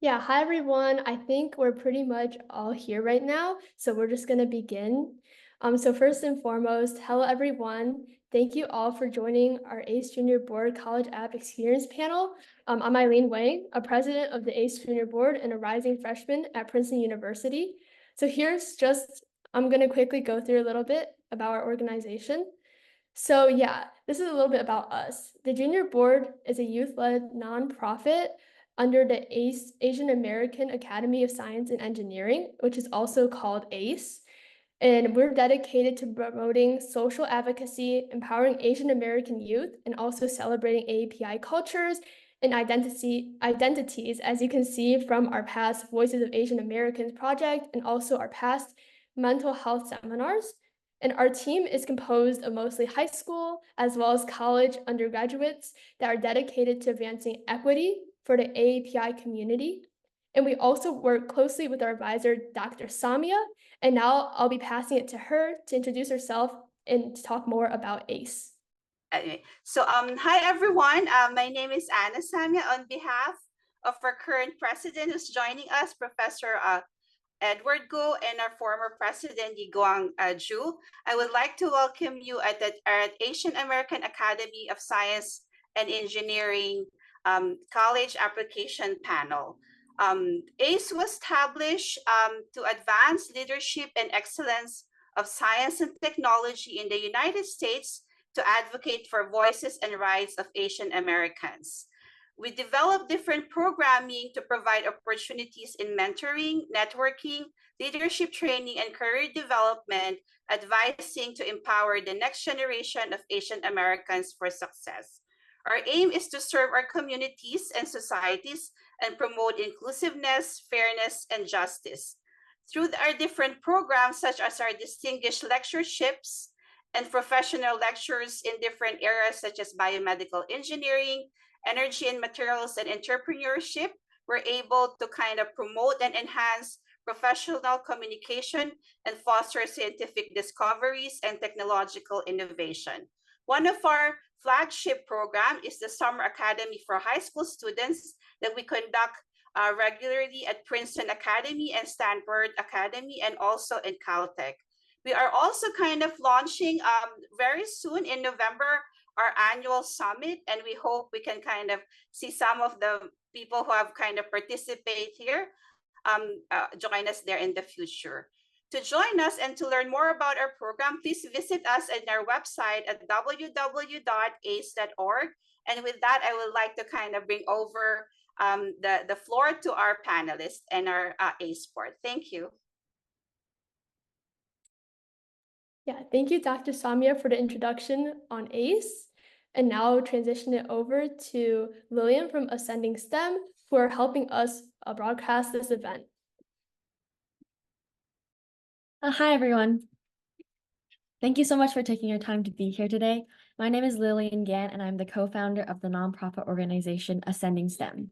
Yeah, hi everyone. I think we're pretty much all here right now, so we're just going to begin. So first and foremost, hello everyone. Thank you all for joining our AASE Junior Board College App Experience panel. I'm Eileen Wang, a president of the AASE Junior Board and a rising freshman at Princeton University. So I'm going to quickly go through a little bit about our organization. So yeah, this is a little bit about us. The Junior Board is a youth-led nonprofit under the Asian American Academy of Science and Engineering, which is also called ACE. And we're dedicated to promoting social advocacy, empowering Asian American youth, and also celebrating AAPI cultures and identities, as you can see from our past Voices of Asian Americans project and also our past mental health seminars. And our team is composed of mostly high school as well as college undergraduates that are dedicated to advancing equity for the AAPI community. And we also work closely with our advisor, Dr. Samia. And now I'll be passing it to her to introduce herself and to talk more about ACE. Anyway, hi everyone. My name is Anna Samia. On behalf of our current president who's joining us, Professor Edward Go, and our former president, Yiguang Zhu, I would like to welcome you at the Asian American Academy of Science and Engineering College Application Panel. ACE was established to advance leadership and excellence of science and technology in the United States to advocate for voices and rights of Asian Americans. We develop different programming to provide opportunities in mentoring, networking, leadership training, and career development, advising to empower the next generation of Asian Americans for success. Our aim is to serve our communities and societies and promote inclusiveness, fairness, and justice. Through our different programs, such as our distinguished lectureships and professional lectures in different areas such as biomedical engineering, energy and materials, and entrepreneurship, we're able to kind of promote and enhance professional communication and foster scientific discoveries and technological innovation. One of our flagship program is the Summer Academy for high school students that we conduct regularly at Princeton Academy and Stanford Academy, and also in Caltech. We are also kind of launching very soon in November our annual summit, and we hope we can kind of see some of the people who have kind of participated here join us there in the future. To join us and to learn more about our program, please visit us at our website at www.ace.org. And with that, I would like to kind of bring over the floor to our panelists and our ACE board. Thank you. Yeah, thank you, Dr. Samia, for the introduction on ACE. And now I'll transition it over to Lillian from Ascending STEM, who are helping us broadcast this event. Hi, everyone. Thank you so much for taking your time to be here today. My name is Lillian Gan, and I'm the co-founder of the nonprofit organization Ascending STEM.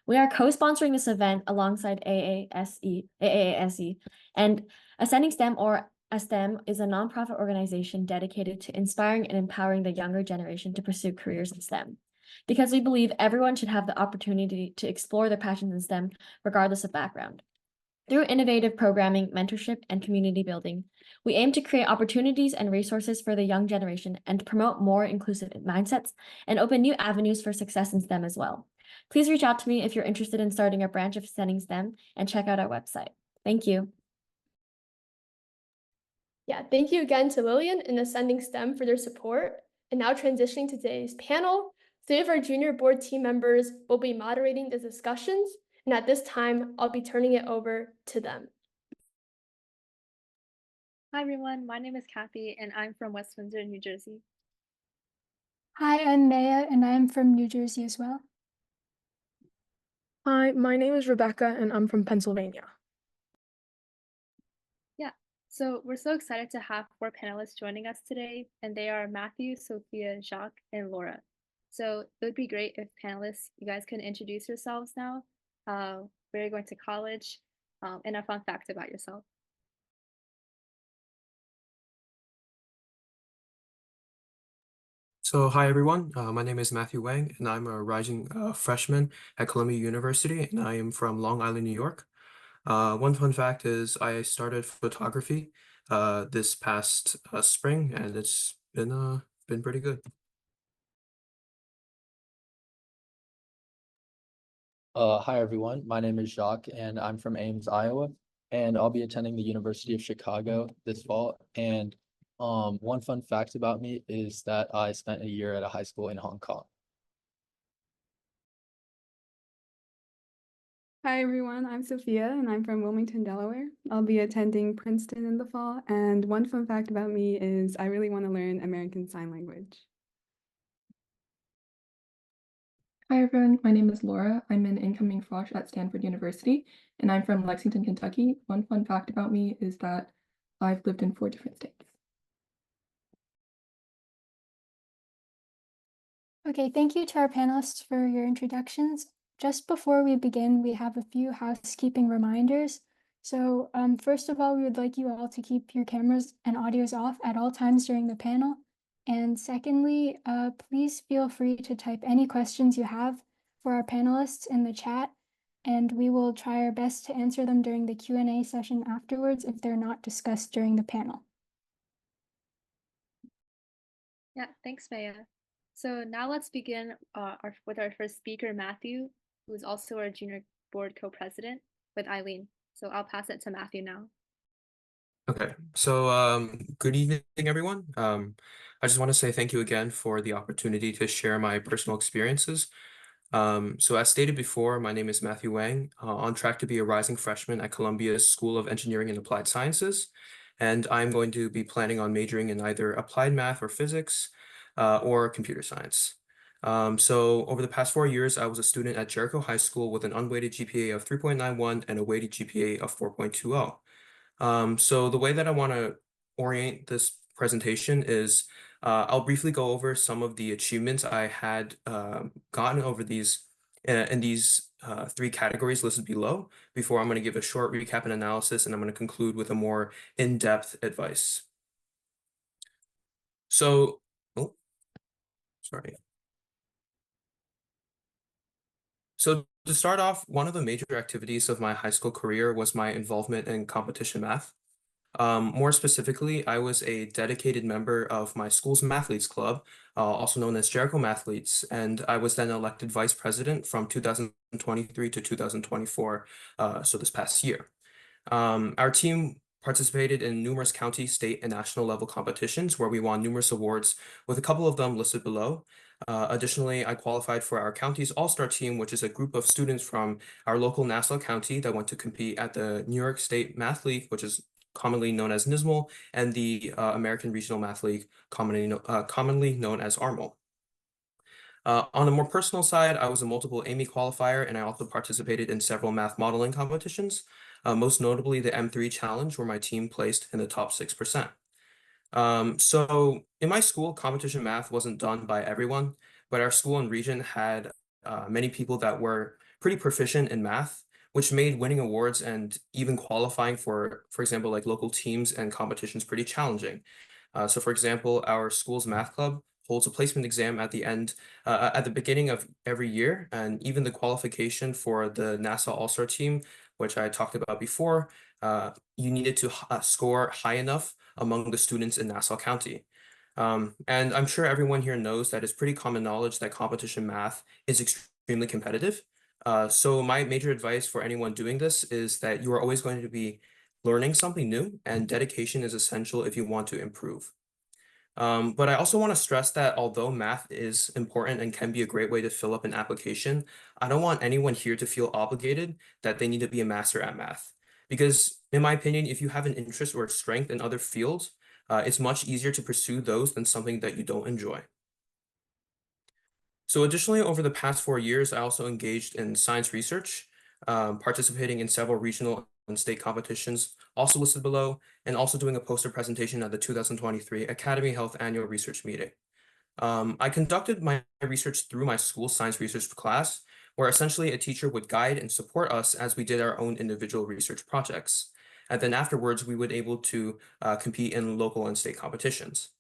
We are co-sponsoring this event alongside AAASE, and Ascending STEM, or STEM, is a nonprofit organization dedicated to inspiring and empowering the younger generation to pursue careers in STEM, because we believe everyone should have the opportunity to explore their passions in STEM, regardless of background. Through innovative programming, mentorship, and community building, we aim to create opportunities and resources for the young generation and to promote more inclusive mindsets and open new avenues for success in STEM as well. Please reach out to me if you're interested in starting a branch of Ascending STEM, and check out our website. Thank you. Yeah, thank you again to Lillian and Ascending STEM for their support. And now transitioning to today's panel, 3 of our junior board team members will be moderating the discussions. And at this time, I'll be turning it over to them. Hi, everyone. My name is Kathie, and I'm from West Windsor, New Jersey. Hi, I'm Meiya, and I'm from New Jersey as well. Hi, my name is Rebecca, and I'm from Pennsylvania. Yeah, so we're so excited to have 4 panelists joining us today, and they are Matthew, Sophia, Jacques, and Laura. So it would be great if panelists, you guys can introduce yourselves now, where you're going to college, and a fun fact about yourself. So hi everyone, my name is Matthew Wang and I'm a rising freshman at Columbia University and I am from Long Island, New York. One fun fact is I started photography this past spring and it's been pretty good. Hi everyone, my name is Jacques and I'm from Ames, Iowa, and I'll be attending the University of Chicago this fall. And one fun fact about me is that I spent a year at a high school in Hong Kong. Hi everyone, I'm Sophia and I'm from Wilmington, Delaware. I'll be attending Princeton in the fall, and one fun fact about me is I really want to learn American Sign Language. Hi everyone, my name is Laura. I'm an incoming frosh at Stanford University, and I'm from Lexington, Kentucky. One fun fact about me is that I've lived in 4 different states. Okay, thank you to our panelists for your introductions. Just before we begin, we have a few housekeeping reminders. So first of all, we would like you all to keep your cameras and audios off at all times during the panel. And secondly, please feel free to type any questions you have for our panelists in the chat, and we will try our best to answer them during the Q&A session afterwards if they're not discussed during the panel. Yeah, thanks, Meiya. So now let's begin with our first speaker, Matthew, who is also our junior board co-president with Eileen. So I'll pass it to Matthew now. Okay, so good evening, everyone. I just want to say thank you again for the opportunity to share my personal experiences. So as stated before, my name is Matthew Wang, on track to be a rising freshman at Columbia's School of Engineering and Applied Sciences. And I'm going to be planning on majoring in either applied math or physics or computer science. So over the past 4 years, I was a student at Jericho High School with an unweighted GPA of 3.91 and a weighted GPA of 4.20. So the way that I want to orient this presentation is I'll briefly go over some of the achievements I had gotten over these in these 3 categories listed below before I'm going to give a short recap and analysis, and I'm going to conclude with a more in-depth advice. So, oh, sorry. So to start off, one of the major activities of my high school career was my involvement in competition math. More specifically, I was a dedicated member of my school's Mathletes Club, also known as Jericho Mathletes, and I was then elected vice president from 2023 to 2024, so this past year. Our team participated in numerous county, state, and national level competitions where we won numerous awards, with a couple of them listed below. Additionally, I qualified for our county's All-Star team, which is a group of students from our local Nassau County that went to compete at the New York State Math League, which is commonly known as NISML, and the American Regional Math League, commonly known as ARML. On a more personal side, I was a multiple AAME qualifier, and I also participated in several math modeling competitions, most notably the M3 Challenge, where my team placed in the top 6%. So in my school, competition math wasn't done by everyone, but our school and region had many people that were pretty proficient in math, which made winning awards and even qualifying for example, like local teams and competitions pretty challenging. So for example, our school's math club holds a placement exam at the beginning of every year, and even the qualification for the Nassau All-Star team, which I talked about before, you needed to score high enough among the students in Nassau County. And I'm sure everyone here knows that it's pretty common knowledge that competition math is extremely competitive. So my major advice for anyone doing this is that you are always going to be learning something new, and dedication is essential if you want to improve. But I also want to stress that although math is important and can be a great way to fill up an application, I don't want anyone here to feel obligated that they need to be a master at math. Because in my opinion, if you have an interest or strength in other fields, it's much easier to pursue those than something that you don't enjoy. So additionally, over the past 4 years, I also engaged in science research, participating in several regional and state competitions, also listed below, and also doing a poster presentation at the 2023 Academy Health Annual Research Meeting. I conducted my research through my school science research class, where essentially a teacher would guide and support us as we did our own individual research projects. And then afterwards, we would able to compete in local and state competitions.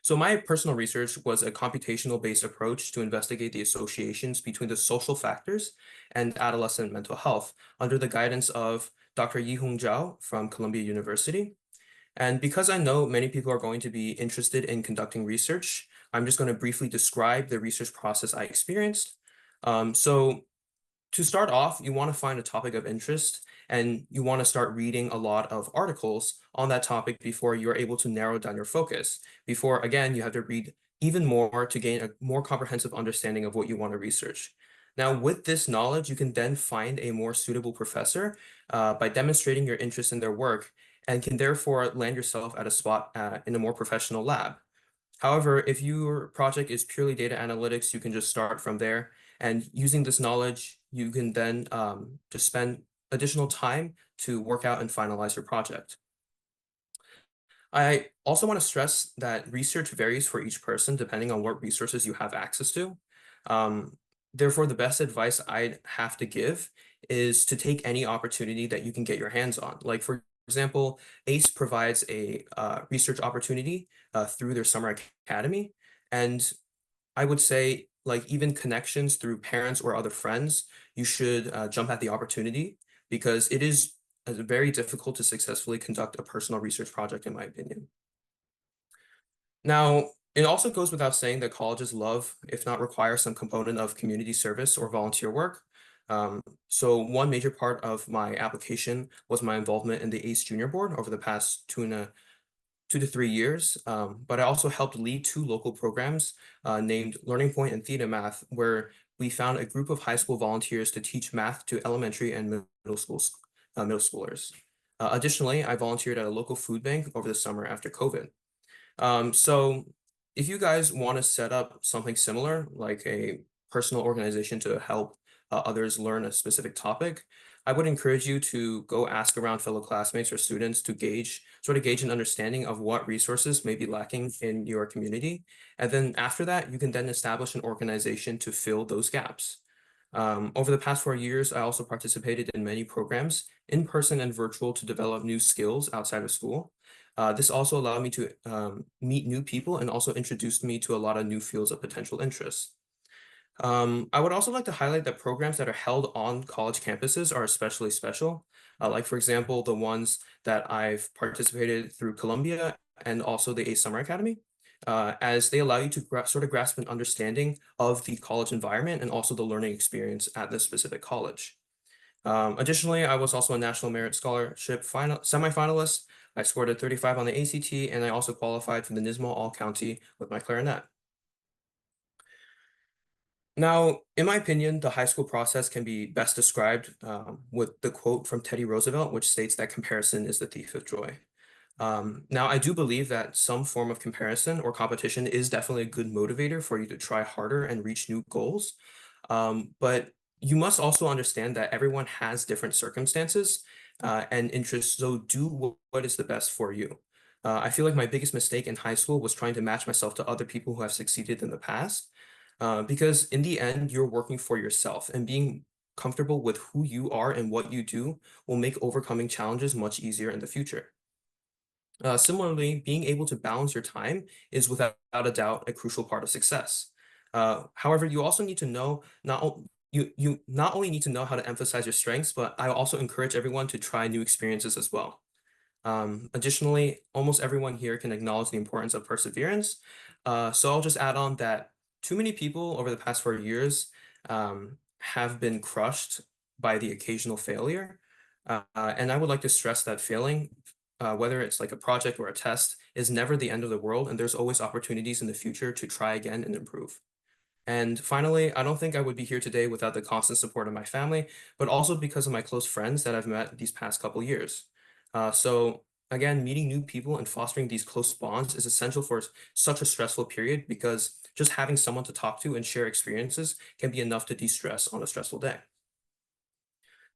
So my personal research was a computational-based approach to investigate the associations between the social factors and adolescent mental health under the guidance of Dr. Yihong Zhao from Columbia University. And because I know many people are going to be interested in conducting research, I'm just going to briefly describe the research process I experienced. So to start off, you want to find a topic of interest and you want to start reading a lot of articles on that topic before you're able to narrow down your focus. Before, again, you have to read even more to gain a more comprehensive understanding of what you want to research. Now, with this knowledge, you can then find a more suitable professor by demonstrating your interest in their work and can therefore land yourself at a spot in a more professional lab. However, if your project is purely data analytics, you can just start from there. And using this knowledge, you can then just spend additional time to work out and finalize your project. I also want to stress that research varies for each person depending on what resources you have access to. Therefore, the best advice I'd have to give is to take any opportunity that you can get your hands on. Like, for example, ACE provides a research opportunity through their summer academy. And I would say, like, even connections through parents or other friends, you should jump at the opportunity because it is very difficult to successfully conduct a personal research project, in my opinion. Now, it also goes without saying that colleges love, if not require, some component of community service or volunteer work. So one major part of my application was my involvement in the AAASE Junior Board over the past 2 to 3 years. But I also helped lead 2 local programs named Learning Point and Theta Math, where we found a group of high school volunteers to teach math to elementary and middle schoolers. Additionally, I volunteered at a local food bank over the summer after COVID. So if you guys want to set up something similar, like a personal organization to help others learn a specific topic, I would encourage you to go ask around fellow classmates or students to gauge an understanding of what resources may be lacking in your community. And then after that, you can then establish an organization to fill those gaps. Over the past 4 years, I also participated in many programs, in person and virtual, to develop new skills outside of school. This also allowed me to meet new people and also introduced me to a lot of new fields of potential interest. I would also like to highlight that programs that are held on college campuses are especially special. Like, for example, the ones that I've participated through Columbia and also the ACE Summer Academy, as they allow you to grasp an understanding of the college environment and also the learning experience at this specific college. Additionally, I was also a National Merit Scholarship semifinalist. I scored a 35 on the ACT, and I also qualified for the NISMO All-County with my clarinet. Now, in my opinion, the high school process can be best described with the quote from Teddy Roosevelt, which states that comparison is the thief of joy. Now, I do believe that some form of comparison or competition is definitely a good motivator for you to try harder and reach new goals. But you must also understand that everyone has different circumstances and interests, so do what is the best for you. I feel like my biggest mistake in high school was trying to match myself to other people who have succeeded in the past. Because in the end, you're working for yourself, and being comfortable with who you are and what you do will make overcoming challenges much easier in the future. Similarly, being able to balance your time is without a doubt a crucial part of success. However, you also need to know you not only need to know how to emphasize your strengths, but I also encourage everyone to try new experiences as well. Additionally, almost everyone here can acknowledge the importance of perseverance. So I'll just add on that too many people over the past 4 years have been crushed by the occasional failure. And I would like to stress that failing, whether it's like a project or a test, is never the end of the world, and there's always opportunities in the future to try again and improve. And finally, I don't think I would be here today without the constant support of my family, but also because of my close friends that I've met these past couple years. So again, meeting new people and fostering these close bonds is essential for such a stressful period, because just having someone to talk to and share experiences can be enough to de-stress on a stressful day.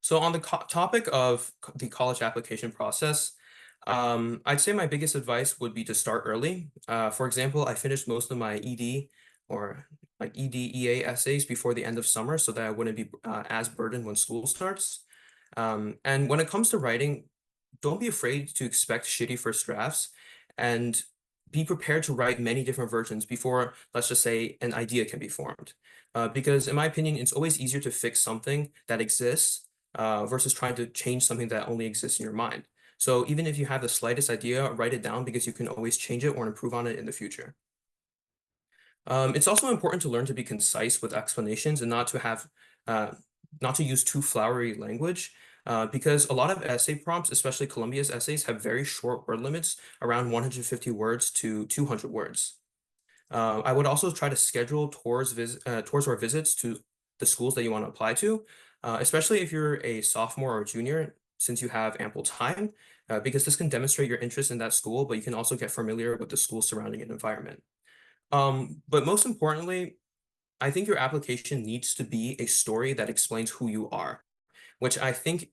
So on the topic of the college application process, I'd say my biggest advice would be to start early. For example, I finished most of my ED or like ED/EA essays before the end of summer so that I wouldn't be as burdened when school starts. And when it comes to writing, don't be afraid to expect shitty first drafts, and be prepared to write many different versions before, let's just say, an idea can be formed. Because in my opinion, it's always easier to fix something that exists versus trying to change something that only exists in your mind. So even if you have the slightest idea, write it down because you can always change it or improve on it in the future. It's also important to learn to be concise with explanations and not to use too flowery language. Because a lot of essay prompts, especially Columbia's essays, have very short word limits, around 150 words to 200 words. I would also try to schedule tours or visits to the schools that you want to apply to, especially if you're a sophomore or junior, since you have ample time, because this can demonstrate your interest in that school, but you can also get familiar with the school surrounding an environment. But most importantly, I think your application needs to be a story that explains who you are, which I think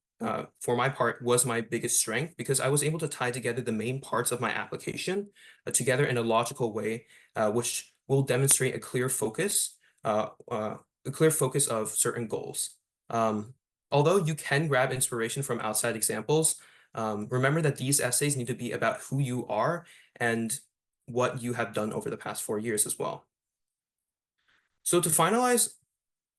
for my part was my biggest strength because I was able to tie together the main parts of my application together in a logical way, which will demonstrate a clear focus of certain goals. Although you can grab inspiration from outside examples, remember that these essays need to be about who you are and what you have done over the past 4 years as well. So to finalize,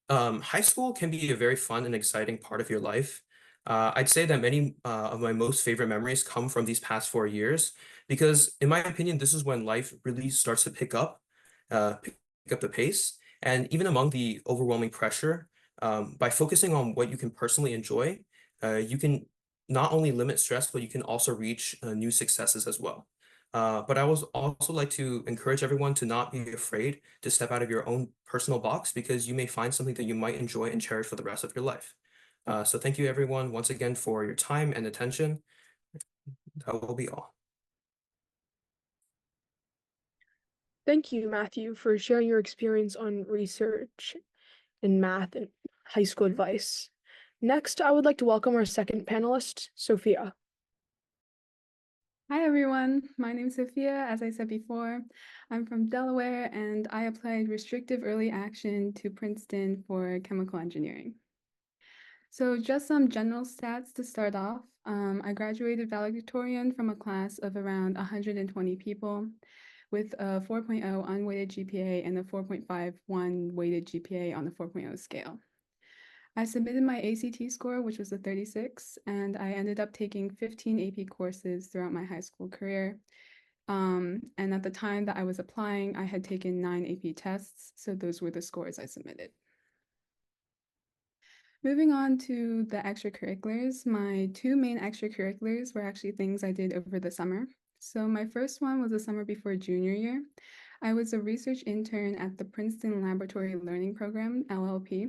high school can be a very fun and exciting part of your life. I'd say that many of my most favorite memories come from these past 4 years because, in my opinion, this is when life really starts to pick up the pace. And even among the overwhelming pressure, by focusing on what you can personally enjoy, you can not only limit stress, but you can also reach new successes as well. But I would also like to encourage everyone to not be afraid to step out of your own personal box because you may find something that you might enjoy and cherish for the rest of your life. So thank you everyone once again for your time and attention. That will be all. Thank you, Matthew, for sharing your experience on research in math and high school advice. Next, I would like to welcome our second panelist, Sophia. Hi everyone, my name is Sophia. As I said before, I'm from Delaware and I applied restrictive early action to Princeton for chemical engineering. So just some general stats to start off. I graduated valedictorian from a class of around 120 people with a 4.0 unweighted GPA and a 4.51 weighted GPA on the 4.0 scale. I submitted my ACT score, which was a 36, and I ended up taking 15 AP courses throughout my high school career. And at the time that I was applying, I had taken 9 AP tests, so those were the scores I submitted. Moving on to the extracurriculars, my 2 main extracurriculars were actually things I did over the summer. So my first one was the summer before junior year. I was a research intern at the Princeton Laboratory Learning Program, LLP.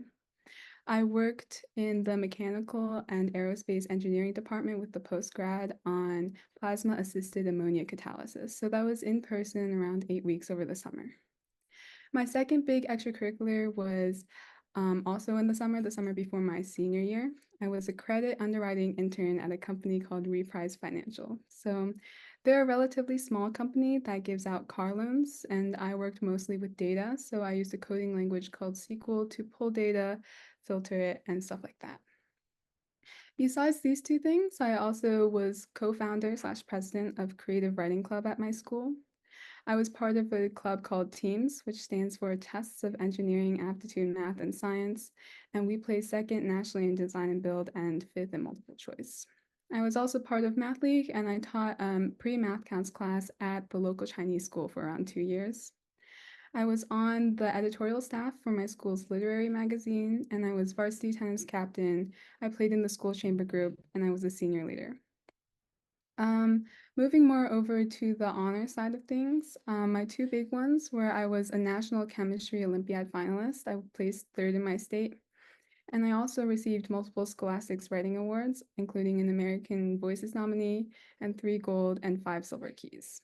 I worked in the mechanical and aerospace engineering department with the postgrad on plasma-assisted ammonia catalysis. So that was in person around 8 weeks over the summer. My second big extracurricular was also in the summer before my senior year. I was a credit underwriting intern at a company called Reprise Financial. So they're a relatively small company that gives out car loans, and I worked mostly with data. So I used a coding language called SQL to pull data, filter it, and stuff like that. Besides these 2 things, I also was co-founder / president of Creative Writing Club at my school. I was part of a club called TEAMS, which stands for Tests of Engineering, Aptitude, Math, and Science, and we placed 2nd nationally in Design and Build and 5th in Multiple Choice. I was also part of Math League, and I taught pre-math counts class at the local Chinese school for around 2 years. I was on the editorial staff for my school's literary magazine, and I was varsity tennis captain. I played in the school chamber group, and I was a senior leader. Moving more over to the honor side of things, my 2 big ones were I was a National Chemistry Olympiad finalist. I placed 3rd in my state. And I also received multiple Scholastics Writing Awards, including an American Voices nominee and 3 gold and 5 silver keys.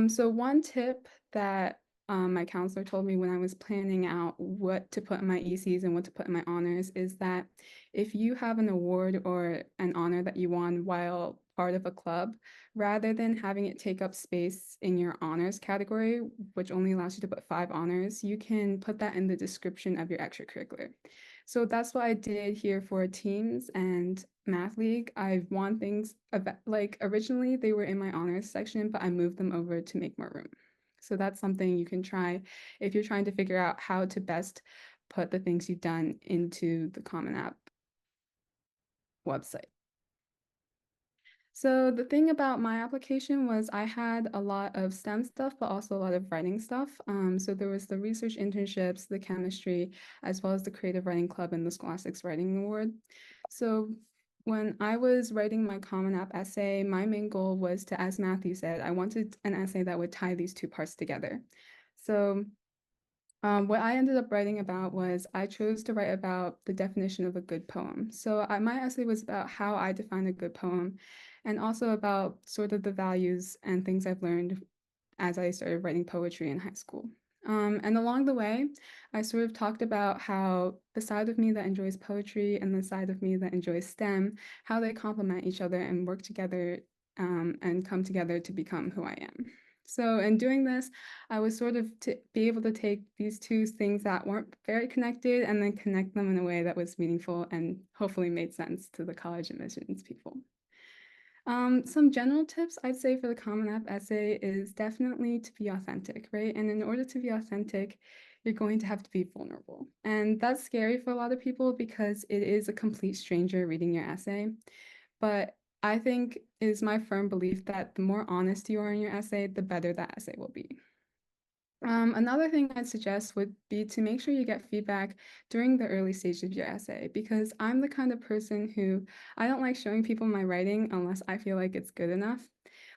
So one tip that my counselor told me when I was planning out what to put in my ECs and what to put in my honors is that if you have an award or an honor that you won while part of a club, rather than having it take up space in your honors category, which only allows you to put 5 honors, you can put that in the description of your extracurricular. So that's what I did here for Teams and Math League. I've won things like originally they were in my honors section, but I moved them over to make more room. So that's something you can try if you're trying to figure out how to best put the things you've done into the Common App website. So the thing about my application was I had a lot of STEM stuff, but also a lot of writing stuff. So there was the research internships, the chemistry, as well as the creative writing club and the Scholastics Writing Award. So when I was writing my Common App essay, my main goal was to, as Matthew said, I wanted an essay that would tie these two parts together. So what I ended up writing about was I chose to write about the definition of a good poem. So my essay was about how I define a good poem and also about sort of the values and things I've learned as I started writing poetry in high school. And along the way, I sort of talked about how the side of me that enjoys poetry and the side of me that enjoys STEM, how they complement each other and work together and come together to become who I am. So in doing this, I was sort of to be able to take these two things that weren't very connected and then connect them in a way that was meaningful and hopefully made sense to the college admissions people. Some general tips I'd say for the Common App essay is definitely to be authentic, right? And in order to be authentic, you're going to have to be vulnerable. And that's scary for a lot of people because it is a complete stranger reading your essay. But I think it is my firm belief that the more honest you are in your essay, the better that essay will be. Another thing I'd suggest would be to make sure you get feedback during the early stages of your essay, because I'm the kind of person who I don't like showing people my writing unless I feel like it's good enough.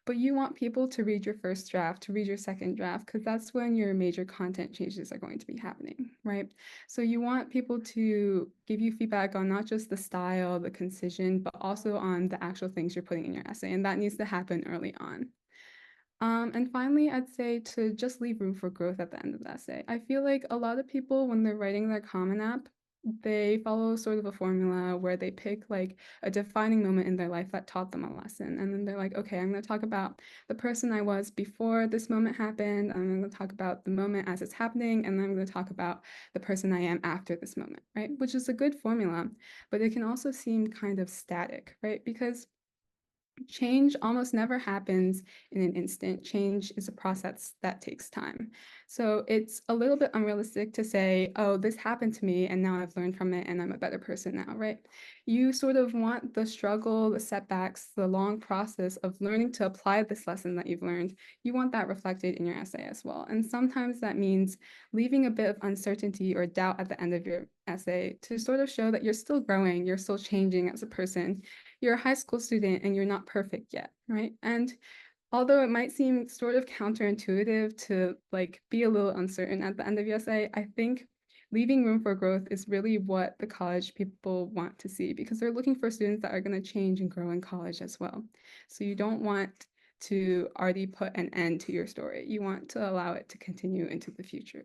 But you want people to read your first draft, to read your second draft, because that's when your major content changes are going to be happening, right? So you want people to give you feedback on not just the style, the concision, but also on the actual things you're putting in your essay. And that needs to happen early on. And finally, I'd say to just leave room for growth at the end of the essay. I feel like a lot of people, when they're writing their Common App, they follow sort of a formula where they pick like a defining moment in their life that taught them a lesson. And then they're like, okay, I'm going to talk about the person I was before this moment happened. I'm going to talk about the moment as it's happening. And then I'm going to talk about the person I am after this moment, right? Which is a good formula, but it can also seem kind of static, right? Because change almost never happens in an instant. Change is a process that takes time. So it's a little bit unrealistic to say, oh, this happened to me and now I've learned from it and I'm a better person now, right? You sort of want the struggle, the setbacks, the long process of learning to apply this lesson that you've learned. You want that reflected in your essay as well. And sometimes that means leaving a bit of uncertainty or doubt at the end of your essay to sort of show that you're still growing, you're still changing as a person. You're a high school student and you're not perfect yet, right? And although it might seem sort of counterintuitive to like be a little uncertain at the end of your essay, I think leaving room for growth is really what the college people want to see, because they're looking for students that are going to change and grow in college as well. So you don't want to already put an end to your story. You want to allow it to continue into the future.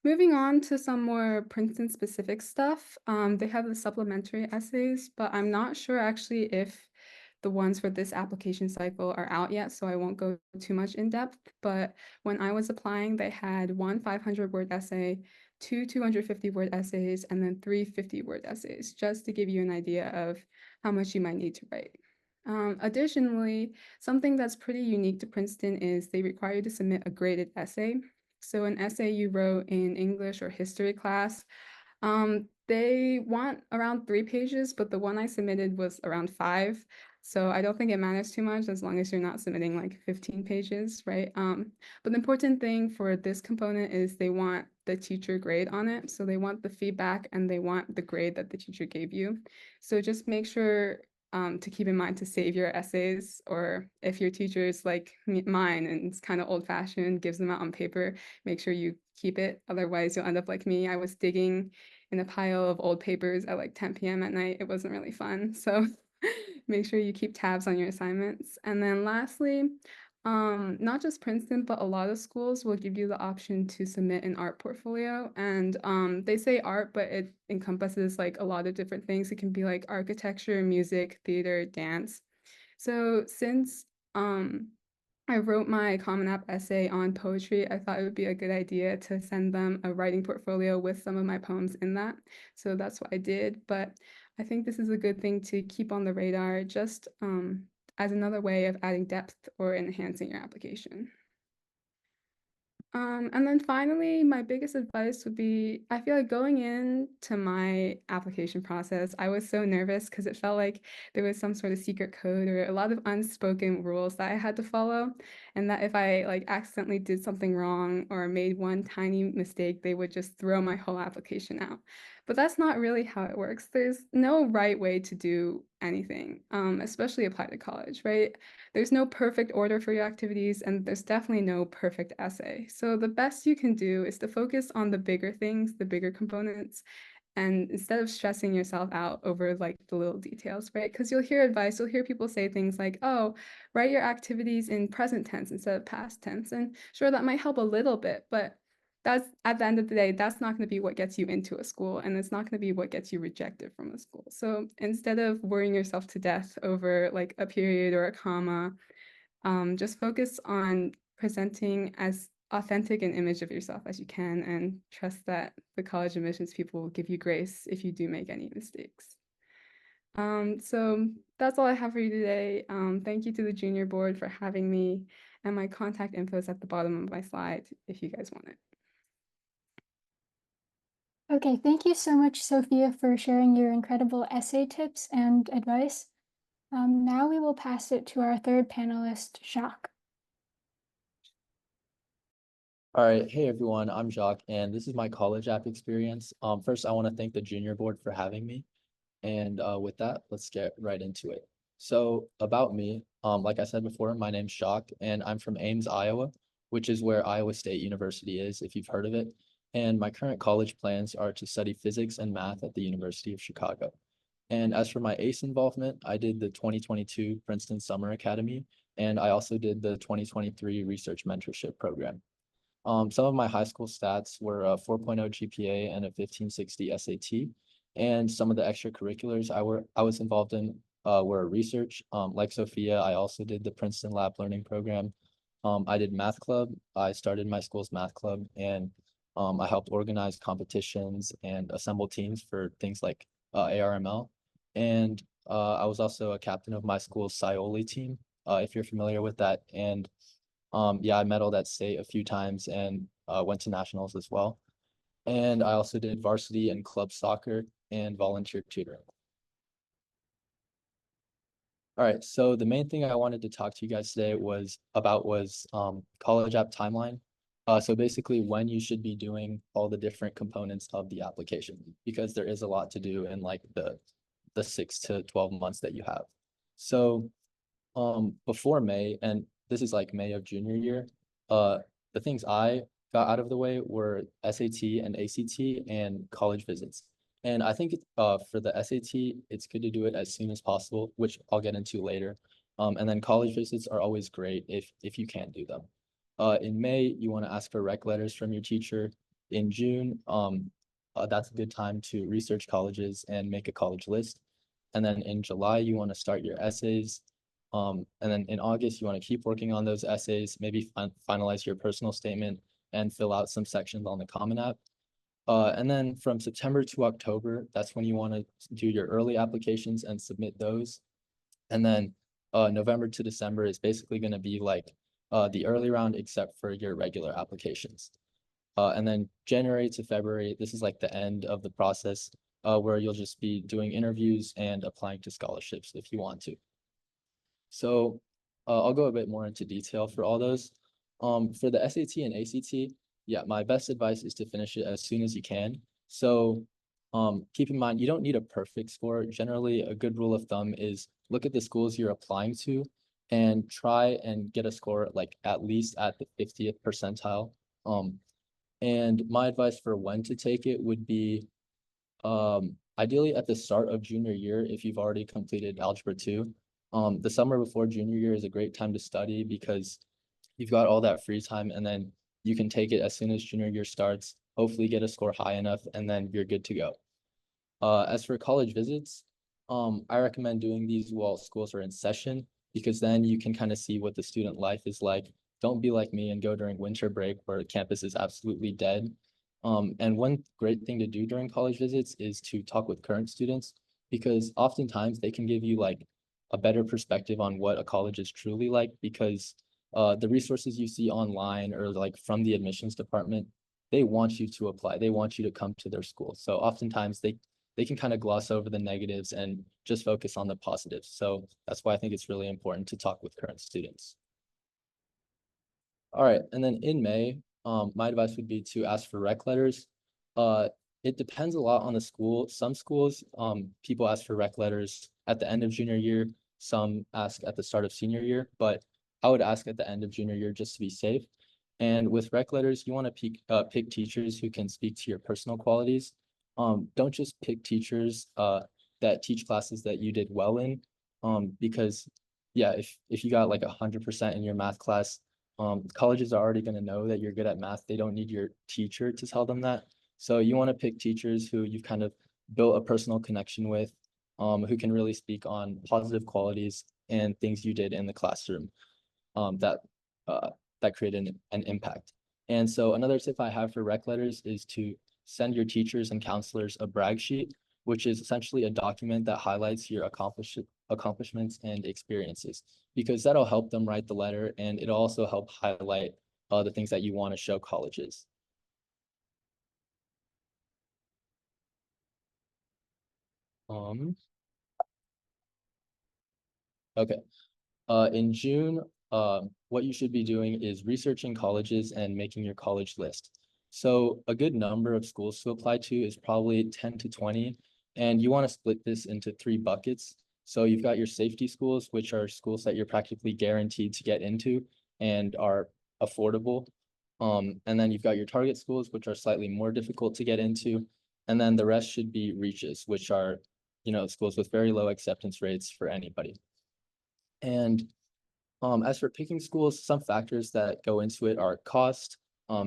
Moving on to some more Princeton specific stuff, they have the supplementary essays, but I'm not sure actually if the ones for this application cycle are out yet, so I won't go too much in depth. But when I was applying, they had one 500-word essay, two 250-word essays, and then three 50-word essays, just to give you an idea of how much you might need to write. Additionally, something that's pretty unique to Princeton is they require you to submit a graded essay. So an essay you wrote in English or history class, they want around 3 pages, but the one I submitted was around 5. So I don't think it matters too much as long as you're not submitting like 15 pages, right? But the important thing for this component is they want the teacher grade on it. So they want the feedback and they want the grade that the teacher gave you. So just make sure to keep in mind to save your essays, or if your teacher is like mine and it's kind of old-fashioned, gives them out on paper, make sure you keep it. Otherwise, you'll end up like me. I was digging in a pile of old papers at like 10 p.m. at night. It wasn't really fun. So make sure you keep tabs on your assignments. And then lastly, not just Princeton, but a lot of schools will give you the option to submit an art portfolio. And they say art, but it encompasses like a lot of different things. It can be like architecture, music, theater, dance. So since I wrote my Common App essay on poetry. I thought it would be a good idea to send them a writing portfolio with some of my poems in that. So that's what I did. But I think this is a good thing to keep on the radar, just as another way of adding depth or enhancing your application. And then finally, my biggest advice would be, I feel like going into my application process, I was so nervous because it felt like there was some sort of secret code or a lot of unspoken rules that I had to follow. And that if I like accidentally did something wrong or made one tiny mistake, they would just throw my whole application out. But that's not really how it works. There's no right way to do anything, especially apply to college, right? There's no perfect order for your activities, and there's definitely no perfect essay. So the best you can do is to focus on the bigger things, the bigger components, and instead of stressing yourself out over like the little details, right? Because you'll hear advice, you'll hear people say things like, oh, write your activities in present tense instead of past tense. And sure, that might help a little bit, but that's at the end of the day, that's not going to be what gets you into a school, and it's not going to be what gets you rejected from a school. So instead of worrying yourself to death over like a period or a comma, just focus on presenting as authentic an image of yourself as you can, and trust that the college admissions people will give you grace if you do make any mistakes. So that's all I have for you today. Thank you to the Junior Board for having me, and my contact info is at the bottom of my slide if you guys want it. Okay, thank you so much, Sophia, for sharing your incredible essay tips and advice. Now we will pass it to our third panelist, Jacques. All right, hey everyone, I'm Jacques, and this is my college app experience. First, I want to thank the Junior Board for having me, and with that, let's get right into it. So about me, like I said before, my name's Jacques, and I'm from Ames, Iowa, which is where Iowa State University is, if you've heard of it. And my current college plans are to study physics and math at the University of Chicago. And as for my ACE involvement, I did the 2022 Princeton Summer Academy, and I also did the 2023 Research Mentorship Program. Some of my high school stats were a 4.0 GPA and a 1560 SAT. And some of the extracurriculars I was involved in were research. Like Sophia, I also did the Princeton Lab Learning Program. I did math club. I started my school's math club, and I helped organize competitions and assemble teams for things like ARML. And I was also a captain of my school's Scioli team, if you're familiar with that. And yeah, I medaled at state a few times and went to nationals as well. And I also did varsity and club soccer and volunteer tutoring. All right, so the main thing I wanted to talk to you guys today was college app timeline. So basically when you should be doing all the different components of the application, because there is a lot to do in like the 6 to 12 months that you have. So before May, and this is like May of junior year, the things I got out of the way were SAT and ACT and college visits. And I think for the SAT, it's good to do it as soon as possible, which I'll get into later. And then college visits are always great if you can't do them. In May, you want to ask for rec letters from your teacher. In June, that's a good time to research colleges and make a college list. And then in July, you want to start your essays. And then in August, you want to keep working on those essays, maybe finalize your personal statement and fill out some sections on the Common App. And then from September to October, that's when you want to do your early applications and submit those. And then November to December is basically going to be like the early round, except for your regular applications. And then January to February, this is like the end of the process where you'll just be doing interviews and applying to scholarships if you want to. So I'll go a bit more into detail for all those. For the SAT and ACT, yeah, my best advice is to finish it as soon as you can. So keep in mind, you don't need a perfect score. Generally, a good rule of thumb is look at the schools you're applying to and try and get a score like at least at the 50th percentile. And my advice for when to take it would be ideally at the start of junior year if you've already completed Algebra 2. The summer before junior year is a great time to study because you've got all that free time, and then you can take it as soon as junior year starts, hopefully get a score high enough, and then you're good to go. As for college visits, I recommend doing these while schools are in session. because then you can kind of see what the student life is like. Don't be like me and go during winter break where campus is absolutely dead. And one great thing to do during college visits is to talk with current students, because oftentimes they can give you like a better perspective on what a college is truly like, because the resources you see online or like from the admissions department, they want you to apply. They want you to come to their school. So oftentimes they can kind of gloss over the negatives and just focus on the positives. So that's why I think it's really important to talk with current students. All right, and then in May, my advice would be to ask for rec letters. It depends a lot on the school. Some schools, people ask for rec letters at the end of junior year. Some ask at the start of senior year, but I would ask at the end of junior year just to be safe. And with rec letters, you want to pick teachers who can speak to your personal qualities. Don't just pick teachers that teach classes that you did well in, because yeah, if you got like 100% in your math class, colleges are already going to know that you're good at math. They don't need your teacher to tell them that. So you want to pick teachers who you've kind of built a personal connection with, who can really speak on positive qualities and things you did in the classroom that created an impact. And so another tip I have for rec letters is to send your teachers and counselors a brag sheet, which is essentially a document that highlights your accomplishments and experiences, because that'll help them write the letter, and it'll also help highlight the things that you want to show colleges. Okay. In June, what you should be doing is researching colleges and making your college list. So a good number of schools to apply to is probably 10 to 20, and you want to split this into 3 buckets. So you've got your safety schools, which are schools that you're practically guaranteed to get into and are affordable. And then you've got your target schools, which are slightly more difficult to get into. And then the rest should be reaches, which are, schools with very low acceptance rates for anybody. And as for picking schools, some factors that go into it are cost,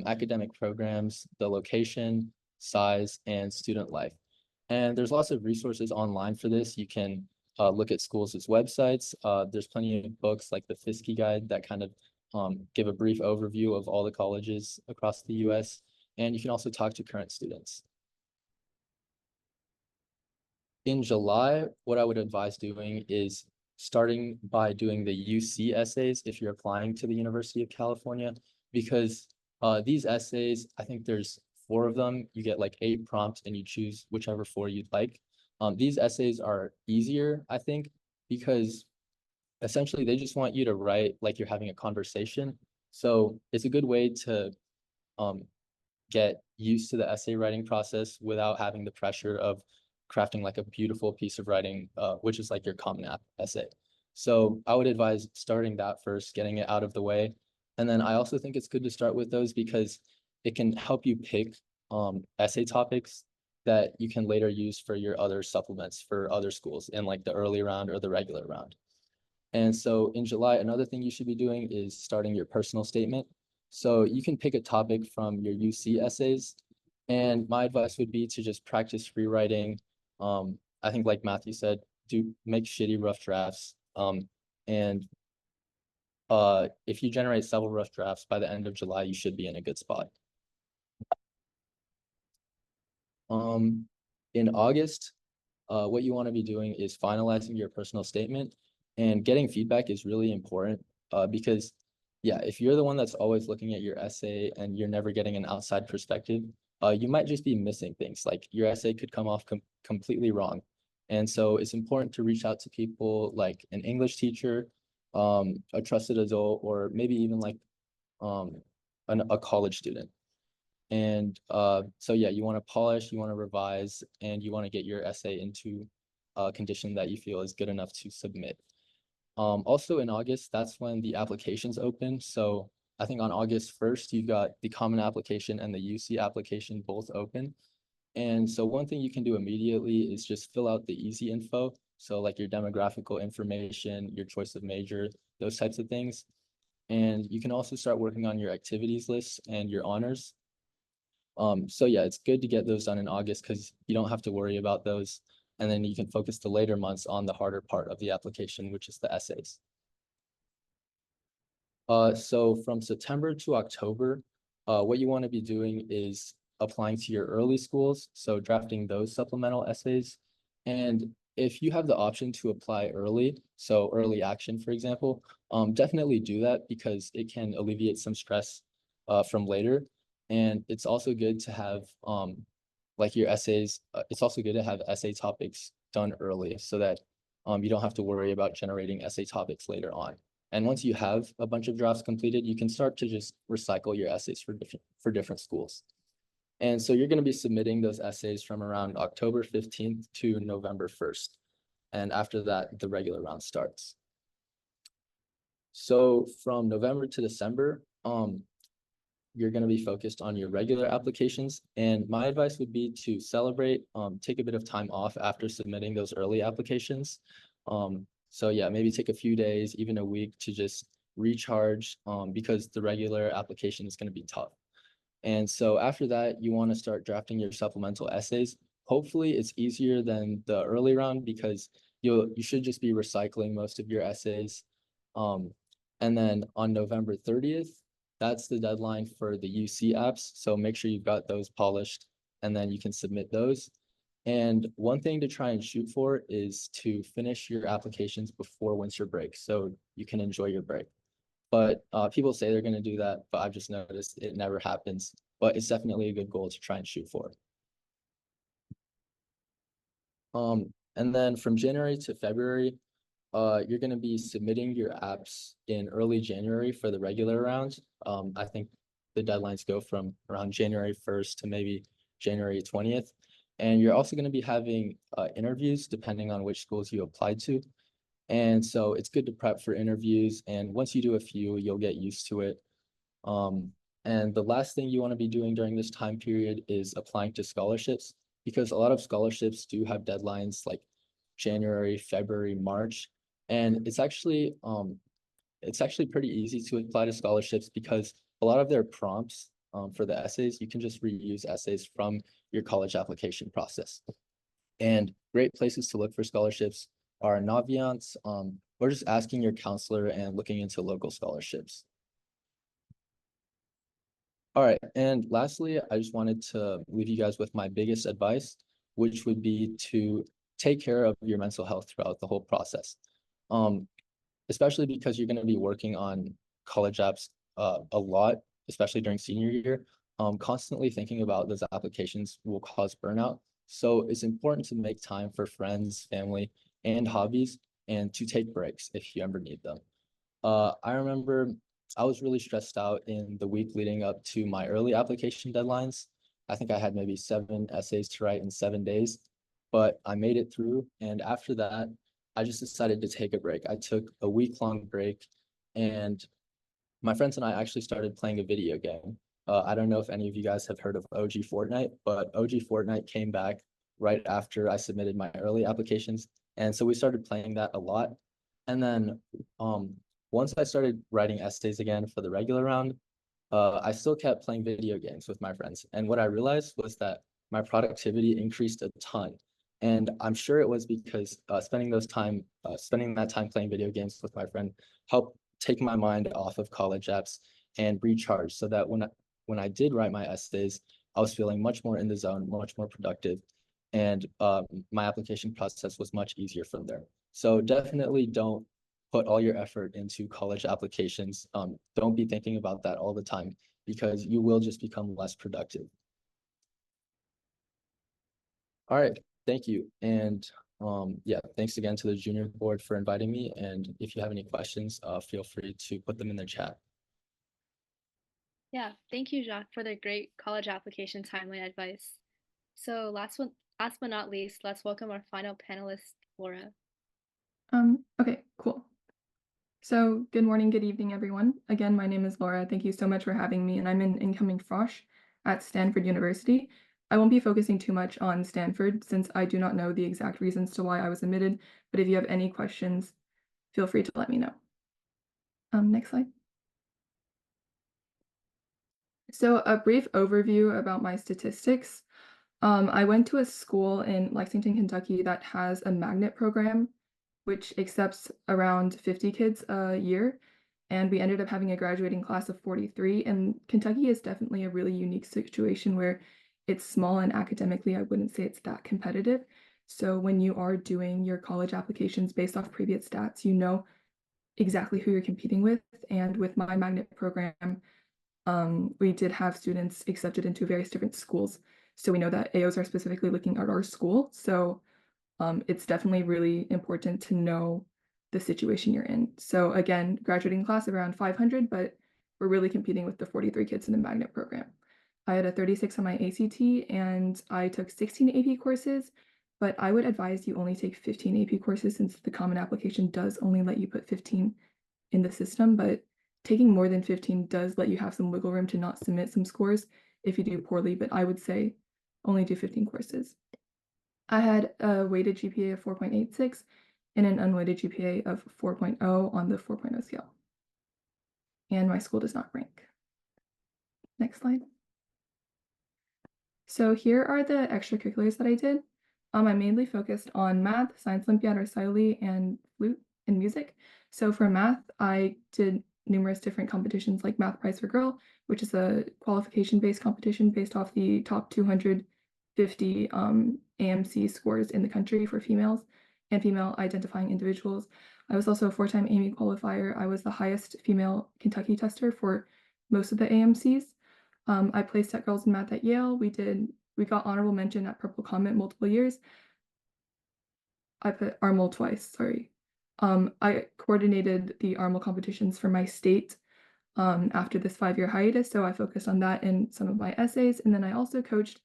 academic programs, the location, size, and student life. And there's lots of resources online for this. You can look at schools' websites. There's plenty of books like the Fiske Guide that kind of give a brief overview of all the colleges across the US. And you can also talk to current students. In July, what I would advise doing is starting by doing the UC essays if you're applying to the University of California, because these essays, I think there's 4 of them. You get like 8 prompts and you choose whichever 4 you'd like. These essays are easier, I think, because essentially they just want you to write like you're having a conversation. So it's a good way to get used to the essay writing process without having the pressure of crafting like a beautiful piece of writing, which is like your Common App essay. So I would advise starting that first, getting it out of the way. And then I also think it's good to start with those because it can help you pick essay topics that you can later use for your other supplements for other schools in like the early round or the regular round. And so in July, another thing you should be doing is starting your personal statement. So you can pick a topic from your UC essays. And my advice would be to just practice free writing. I think like Matthew said, make shitty rough drafts. And if you generate several rough drafts by the end of July, you should be in a good spot. In August, what you want to be doing is finalizing your personal statement, and getting feedback is really important because yeah, if you're the one that's always looking at your essay and you're never getting an outside perspective, you might just be missing things. Like your essay could come off completely wrong. And so it's important to reach out to people like an English teacher, a trusted adult, or maybe even like a college student. And so yeah, you want to polish, you want to revise, and you want to get your essay into a condition that you feel is good enough to submit. Also in August, that's when the applications open. So I think on August 1st, you've got the Common Application and the UC application both open. And so one thing you can do immediately is just fill out the easy info. So like your demographical information, your choice of major, those types of things. And you can also start working on your activities lists and your honors. So yeah, it's good to get those done in August because you don't have to worry about those. And then you can focus the later months on the harder part of the application, which is the essays. So from September to October, what you want to be doing is applying to your early schools, so drafting those supplemental essays. And if you have the option to apply early, so early action, for example, definitely do that because it can alleviate some stress from later. And it's also good to have like your essays, it's also good to have essay topics done early so that you don't have to worry about generating essay topics later on. And once you have a bunch of drafts completed, you can start to just recycle your essays for different schools. And so you're going to be submitting those essays from around October 15th to November 1st. And after that, the regular round starts. So from November to December, you're going to be focused on your regular applications. And my advice would be to celebrate, take a bit of time off after submitting those early applications. So yeah, maybe take a few days, even a week to just recharge because the regular application is going to be tough. And so after that, you want to start drafting your supplemental essays. Hopefully it's easier than the early round because you should just be recycling most of your essays. And then on November 30th, that's the deadline for the UC apps. So make sure you've got those polished and then you can submit those. And one thing to try and shoot for is to finish your applications before winter break so you can enjoy your break. But people say they're going to do that, but I've just noticed it never happens. But it's definitely a good goal to try and shoot for. And then from January to February, you're going to be submitting your apps in early January for the regular round. I think the deadlines go from around January 1st to maybe January 20th. And you're also going to be having interviews depending on which schools you applied to. And so it's good to prep for interviews. And once you do a few, you'll get used to it. And the last thing you want to be doing during this time period is applying to scholarships because a lot of scholarships do have deadlines like January, February, March. And it's actually pretty easy to apply to scholarships because a lot of their prompts for the essays, you can just reuse essays from your college application process. And great places to look for scholarships are Naviance, or just asking your counselor and looking into local scholarships. All right, and lastly, I just wanted to leave you guys with my biggest advice, which would be to take care of your mental health throughout the whole process. Especially because you're going to be working on college apps a lot, especially during senior year. Constantly thinking about those applications will cause burnout. So it's important to make time for friends, family, and hobbies, and to take breaks if you ever need them. I remember I was really stressed out in the week leading up to my early application deadlines. I think I had maybe 7 essays to write in 7 days, but I made it through. And after that, I just decided to take a break. I took a week-long break, and my friends and I actually started playing a video game. I don't know if any of you guys have heard of OG Fortnite, but OG Fortnite came back right after I submitted my early applications. And so we started playing that a lot. And then once I started writing essays again for the regular round, I still kept playing video games with my friends. And what I realized was that my productivity increased a ton. And I'm sure it was because spending that time playing video games with my friend helped take my mind off of college apps and recharge so that when I did write my essays, I was feeling much more in the zone, much more productive. And my application process was much easier from there. So definitely don't put all your effort into college applications. Don't be thinking about that all the time because you will just become less productive. All right, thank you. And yeah, thanks again to the junior board for inviting me. And if you have any questions, feel free to put them in the chat. Yeah, thank you, Jacques, for the great college application timeline advice. So last but not least, let's welcome our final panelist, Laura. Okay, cool. So good morning, good evening, everyone. Again, my name is Laura. Thank you so much for having me, and I'm an incoming frosh at Stanford University. I won't be focusing too much on Stanford since I do not know the exact reasons to why I was admitted, but if you have any questions, feel free to let me know. Next slide. So a brief overview about my statistics. I went to a school in Lexington, Kentucky that has a magnet program, which accepts around 50 kids a year. and we ended up having a graduating class of 43. And Kentucky is definitely a really unique situation where it's small and academically, I wouldn't say it's that competitive. So when you are doing your college applications based off previous stats, you know exactly who you're competing with. And with my magnet program, we did have students accepted into various different schools. So we know that AOs are specifically looking at our school. So it's definitely really important to know the situation you're in. So again, graduating class of around 500, but we're really competing with the 43 kids in the magnet program. I had a 36 on my ACT and I took 16 AP courses, but I would advise you only take 15 AP courses since the Common Application does only let you put 15 in the system, but taking more than 15 does let you have some wiggle room to not submit some scores if you do poorly, but I would say only do 15 courses. I had a weighted GPA of 4.86 and an unweighted GPA of 4.0 on the 4.0 scale. And my school does not rank. Next slide. So here are the extracurriculars that I did. I mainly focused on math, science Olympiad or SciOly, and flute and music. So for math, I did numerous different competitions like Math Prize for Girl, which is a qualification-based competition based off the top 250 AMC scores in the country for females and female identifying individuals. I was also a 4-time Amy qualifier. I was the highest female Kentucky tester for most of the AMCs. I placed at Girls in Math at Yale. We got honorable mention at Purple Comet multiple years. I put ARML twice, sorry. I coordinated the ARML competitions for my state after this 5-year hiatus, so I focused on that in some of my essays, and then I also coached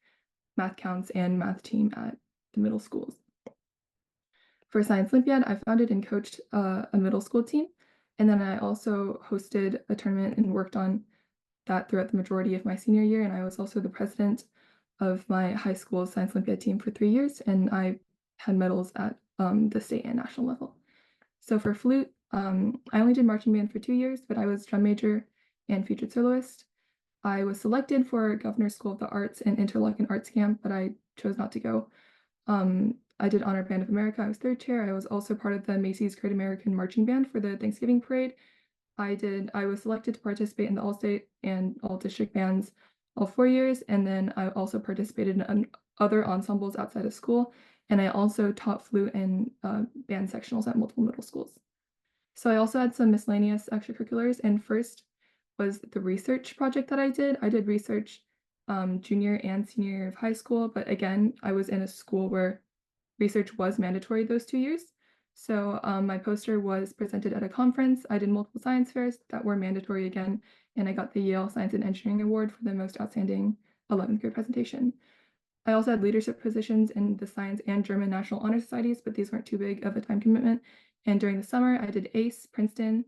math counts and math team at the middle schools. For Science Olympiad, I founded and coached a middle school team, and then I also hosted a tournament and worked on that throughout the majority of my senior year, and I was also the president of my high school Science Olympiad team for 3 years, and I had medals at the state and national level. So for flute, I only did marching band for 2 years, but I was drum major and featured soloist. I was selected for Governor's School of the Arts and Interlochen Arts Camp, but I chose not to go. I did Honor Band of America. I was 3rd chair. I was also part of the Macy's Great American Marching Band for the Thanksgiving Parade. I was selected to participate in the All-State and All-District bands all 4 years, and then I also participated in other ensembles outside of school, and I also taught flute and band sectionals at multiple middle schools. So I also had some miscellaneous extracurriculars, and first was the research project that I did. I did research junior and senior year of high school, but again, I was in a school where research was mandatory those 2 years. So my poster was presented at a conference. I did multiple science fairs that were mandatory again, and I got the Yale Science and Engineering Award for the most outstanding 11th grade presentation. I also had leadership positions in the Science and German National Honor Societies, but these weren't too big of a time commitment. And during the summer, I did AACE, Princeton,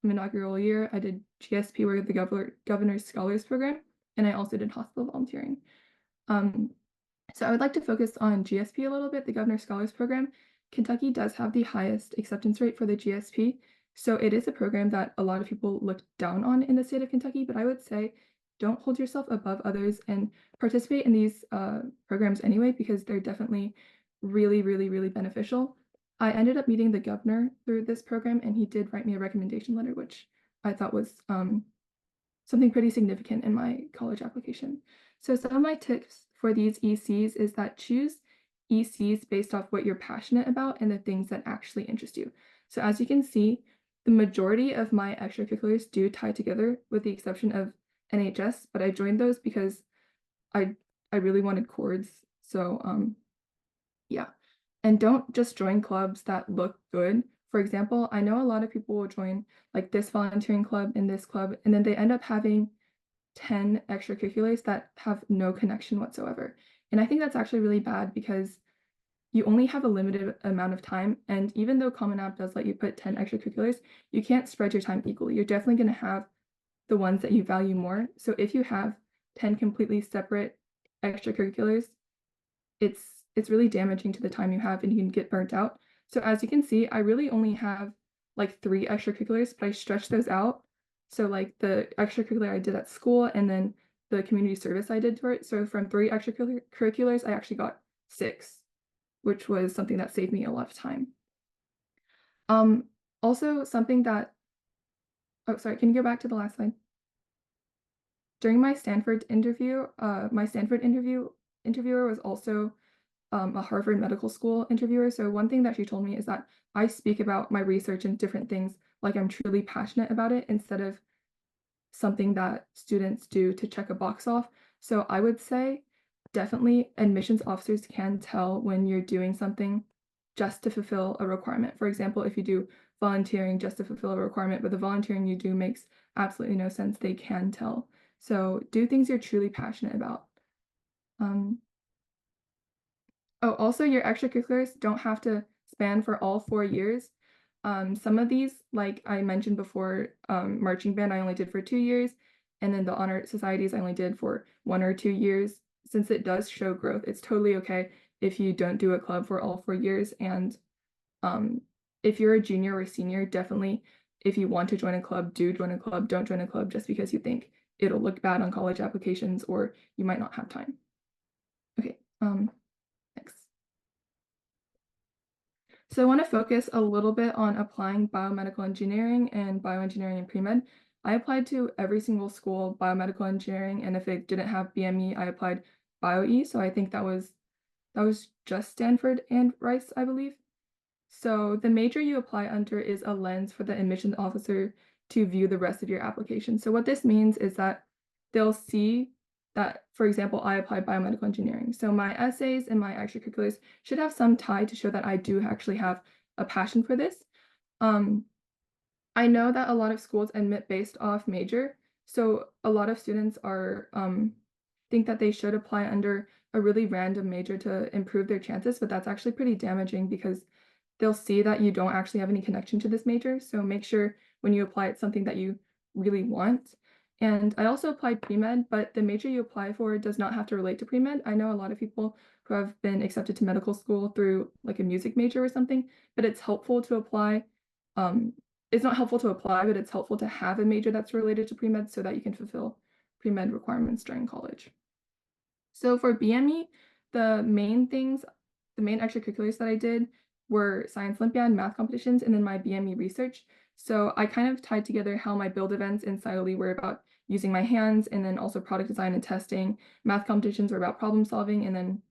inaugural year. I did GSP, where the Governor's Scholars Program, and I also did hospital volunteering. So I would like to focus on GSP a little bit, the Governor's Scholars Program. Kentucky does have the highest acceptance rate for the GSP, so it is a program that a lot of people look down on in the state of Kentucky, but I would say don't hold yourself above others and participate in these programs anyway, because they're definitely really, really, really beneficial. I ended up meeting the governor through this program, and he did write me a recommendation letter, which I thought was something pretty significant in my college application. So some of my tips for these ECs is that choose ECs based off what you're passionate about and the things that actually interest you. So as you can see, the majority of my extracurriculars do tie together with the exception of NHS, but I joined those because I really wanted chords. So yeah. And don't just join clubs that look good. For example, I know a lot of people will join like this volunteering club and this club, and then they end up having 10 extracurriculars that have no connection whatsoever. And I think that's actually really bad because you only have a limited amount of time. And even though Common App does let you put 10 extracurriculars, you can't spread your time equally. You're definitely going to have the ones that you value more. So if you have 10 completely separate extracurriculars, it's really damaging to the time you have and you can get burnt out. So as you can see, I really only have like 3 extracurriculars, but I stretched those out. So like the extracurricular I did at school and then the community service I did for it. So from 3 extracurriculars, I actually got 6, which was something that saved me a lot of time. Also something that Oh, sorry, can you go back to the last slide? During my Stanford interview, interviewer was also a Harvard Medical School interviewer. So one thing that she told me is that I speak about my research and different things like I'm truly passionate about it instead of something that students do to check a box off. So I would say definitely admissions officers can tell when you're doing something just to fulfill a requirement. For example, if you do volunteering just to fulfill a requirement, but the volunteering you do makes absolutely no sense, they can tell. So do things you're truly passionate about. Oh, also your extracurriculars don't have to span for all 4 years. Some of these, like I mentioned before, marching band I only did for 2 years, and then the honor societies I only did for 1 or 2 years. Since it does show growth, it's totally okay if you don't do a club for all 4 years. And if you're a junior or senior, definitely, if you want to join a club, do join a club. Don't join a club just because you think it'll look bad on college applications or you might not have time. Okay, next. So I want to focus a little bit on applying biomedical engineering and bioengineering and pre-med. I applied to every single school biomedical engineering, and if it didn't have BME, I applied BioE. So I think that was just Stanford and Rice, I believe. So the major you apply under is a lens for the admissions officer to view the rest of your application. So what this means is that they'll see that, for example, I applied biomedical engineering. So my essays and my extracurriculars should have some tie to show that I do actually have a passion for this. I know that a lot of schools admit based off major. So a lot of students are think that they should apply under a really random major to improve their chances, but that's actually pretty damaging because they'll see that you don't actually have any connection to this major. So make sure when you apply, it's something that you really want. And I also applied pre-med, but the major you apply for does not have to relate to pre-med. I know a lot of people who have been accepted to medical school through like a music major or something, but it's helpful to apply. It's not helpful to apply, but it's helpful to have a major that's related to pre-med so that you can fulfill pre-med requirements during college. So for BME, the main extracurriculars that I did were science Olympiad, math competitions, and then my BME research. So I kind of tied together how my build events in SciOly were about using my hands, and then also product design and testing. Math competitions were about problem solving, and then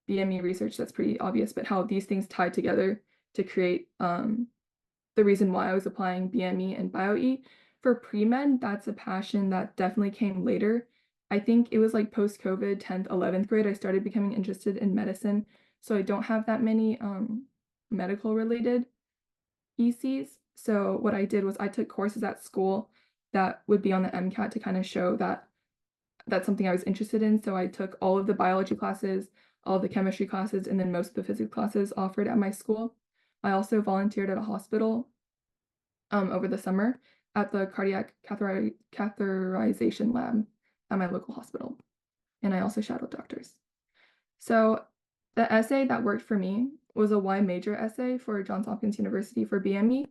BME research, that's pretty obvious, but how these things tied together to create the reason why I was applying BME and BioE. For pre-med, that's a passion that definitely came later. I think it was like post-COVID, 10th, 11th grade, I started becoming interested in medicine. So I don't have that many medical related ECs. So what I did was I took courses at school that would be on the MCAT to kind of show that that's something I was interested in. So I took all of the biology classes, all of the chemistry classes, and then most of the physics classes offered at my school. I also volunteered at a hospital over the summer at the cardiac catheterization lab at my local hospital. And I also shadowed doctors. So the essay that worked for me was a Y major essay for Johns Hopkins University for BME.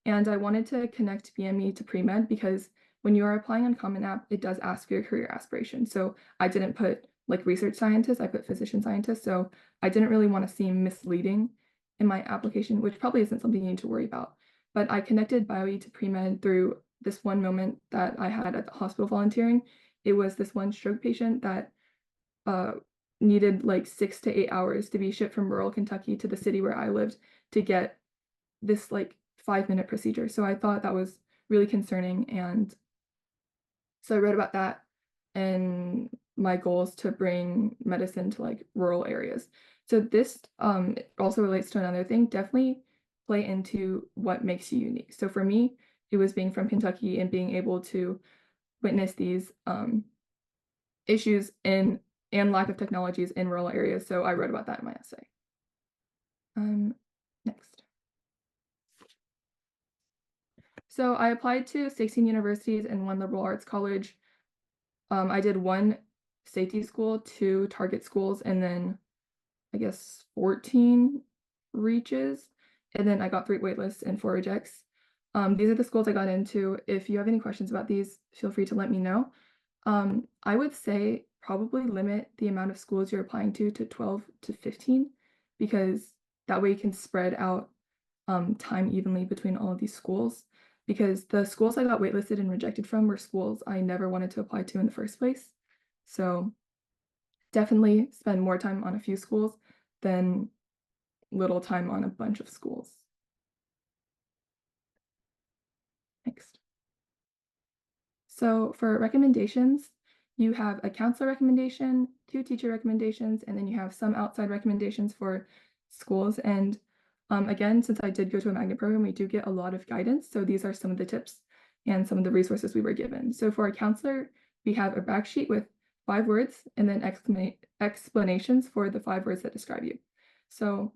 And I wanted to connect BME to pre-med because when you are applying on Common App, it does ask for your career aspiration. So I didn't put like research scientist, I put physician scientist. So I didn't really want to seem misleading in my application, which probably isn't something you need to worry about. But I connected BioE to pre-med through this one moment that I had at the hospital volunteering. It was this one stroke patient that needed like 6 to 8 hours to be shipped from rural Kentucky to the city where I lived to get this like 5-minute procedure. So I thought that was really concerning. And so I read about that, and my goal is to bring medicine to like rural areas. So this also relates to another thing, definitely play into what makes you unique. So for me, it was being from Kentucky and being able to witness these issues and lack of technologies in rural areas. So I wrote about that in my essay. Next. So I applied to 16 universities and 1 liberal arts college. I did 1 safety school, 2 target schools, and then I guess 14 reaches. And then I got 3 waitlists and 4 rejects. These are the schools I got into. If you have any questions about these, feel free to let me know. I would say probably limit the amount of schools you're applying to 12 to 15, because that way you can spread out time evenly between all of these schools. because the schools I got waitlisted and rejected from were schools I never wanted to apply to in the first place. So definitely spend more time on a few schools than little time on a bunch of schools. Next. So for recommendations, you have a counselor recommendation, 2 teacher recommendations, and then you have some outside recommendations for schools. And again, since I did go to a magnet program, we do get a lot of guidance. So these are some of the tips and some of the resources we were given. So for a counselor, we have a brag sheet with 5 words and then explanations for the 5 words that describe you. So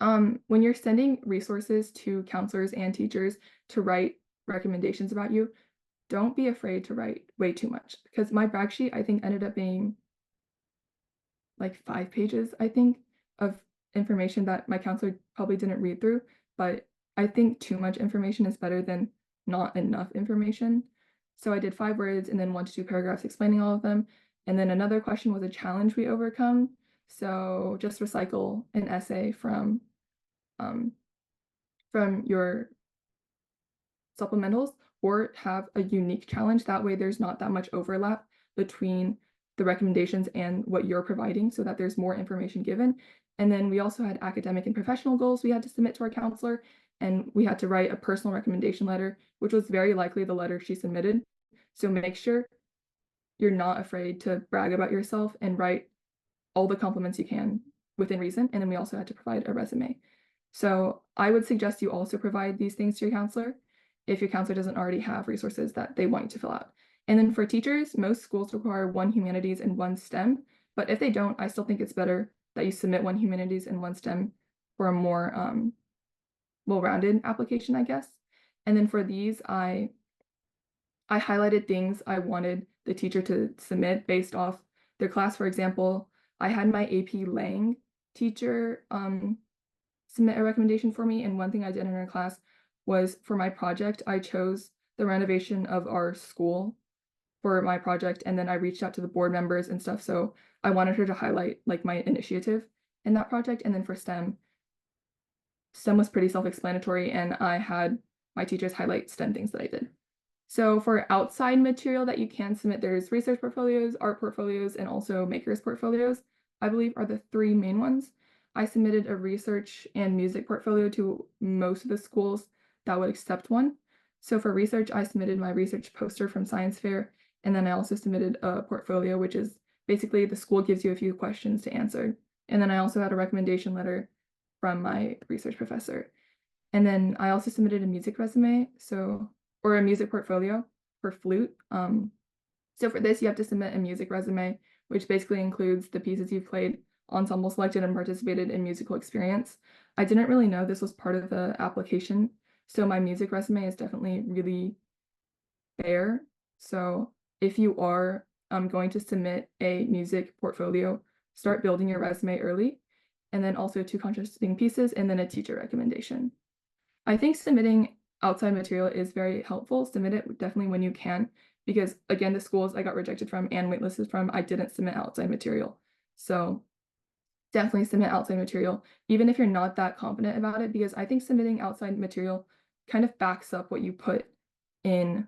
when you're sending resources to counselors and teachers to write recommendations about you, don't be afraid to write way too much, because my brag sheet, I think, ended up being like 5 pages, I think, of information that my counselor probably didn't read through. But I think too much information is better than not enough information. So I did 5 words and then 1 to 2 paragraphs explaining all of them. And then another question was a challenge we overcome. So just recycle an essay from your supplementals, or have a unique challenge. That way there's not that much overlap between the recommendations and what you're providing, so that there's more information given. And then we also had academic and professional goals we had to submit to our counselor, and we had to write a personal recommendation letter, which was very likely the letter she submitted. So make sure you're not afraid to brag about yourself and write all the compliments you can within reason. And then we also had to provide a resume. So I would suggest you also provide these things to your counselor if your counselor doesn't already have resources that they want you to fill out. And then for teachers, most schools require 1 humanities and 1 STEM, but if they don't, I still think it's better that you submit 1 humanities and 1 STEM for a more well-rounded application, I guess. And then for these, I highlighted things I wanted the teacher to submit based off their class. For example, I had my AP Lang teacher submit a recommendation for me, and one thing I did in her class was, for my project, I chose the renovation of our school for my project, and then I reached out to the board members and stuff. So I wanted her to highlight like my initiative in that project. And then for STEM was pretty self-explanatory, and I had my teachers highlight STEM things that I did. So for outside material that you can submit, there's research portfolios, art portfolios, and also makers portfolios, I believe, are the 3 main ones. I submitted a research and music portfolio to most of the schools that would accept one. So for research, I submitted my research poster from science fair, and then I also submitted a portfolio, which is basically the school gives you a few questions to answer. And then I also had a recommendation letter from my research professor. And then I also submitted a music resume, or a music portfolio for flute. So for this, you have to submit a music resume, which basically includes the pieces you've played, ensemble selected, and participated in musical experience. I didn't really know this was part of the application, so my music resume is definitely really bare. So if you are going to submit a music portfolio, start building your resume early, and then also 2 contrasting pieces, and then a teacher recommendation. I think submitting outside material is very helpful. Submit it definitely when you can, because again, the schools I got rejected from and waitlisted from, I didn't submit outside material. So definitely submit outside material, even if you're not that confident about it, because I think submitting outside material kind of backs up what you put in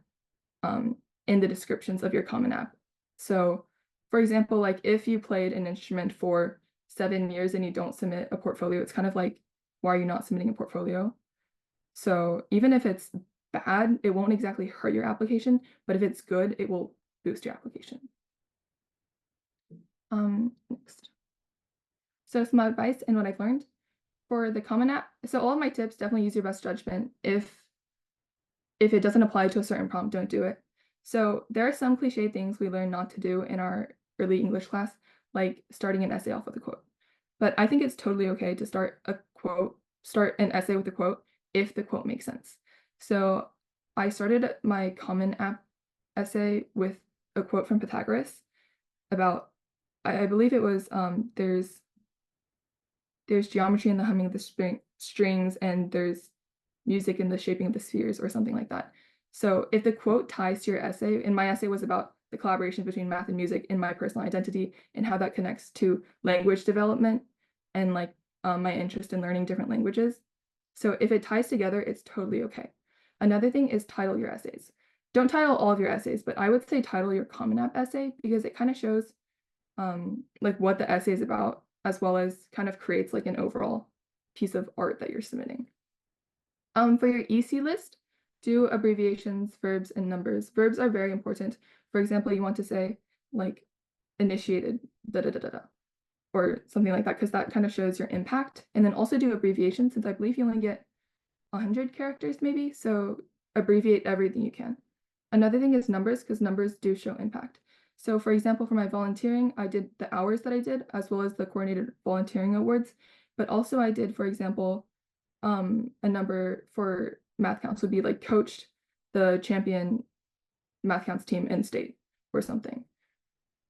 the descriptions of your Common App. So for example, like if you played an instrument for 7 years and you don't submit a portfolio, it's kind of like, why are you not submitting a portfolio? So even if it's bad, it won't exactly hurt your application, but if it's good, it will boost your application. Next. So some advice and what I've learned for the Common App. So all of my tips, definitely use your best judgment. If it doesn't apply to a certain prompt, don't do it. So there are some cliche things we learn not to do in our early English class, like starting an essay off with a quote. But I think it's totally okay to start an essay with a quote if the quote makes sense. So I started my Common App essay with a quote from Pythagoras about, I believe it was, there's geometry in the humming of the strings, and there's music in the shaping of the spheres, or something like that. So if the quote ties to your essay, and my essay was about the collaboration between math and music in my personal identity and how that connects to language development and like my interest in learning different languages. So if it ties together, it's totally okay. Another thing is title your essays. Don't title all of your essays, but I would say title your Common App essay because it kind of shows like what the essay is about, as well as kind of creates like an overall piece of art that you're submitting. For your EC list, do abbreviations, verbs, and numbers. Verbs are very important. For example, you want to say like initiated, or something like that, because that kind of shows your impact. And then also do abbreviations, since I believe you only get 100 characters maybe, so abbreviate everything you can. Another thing is numbers, because numbers do show impact. So for example, for my volunteering, I did the hours that I did, as well as the coordinated volunteering awards, but also I did, for example, a number for math counts would be like coached the champion math counts team in state or something.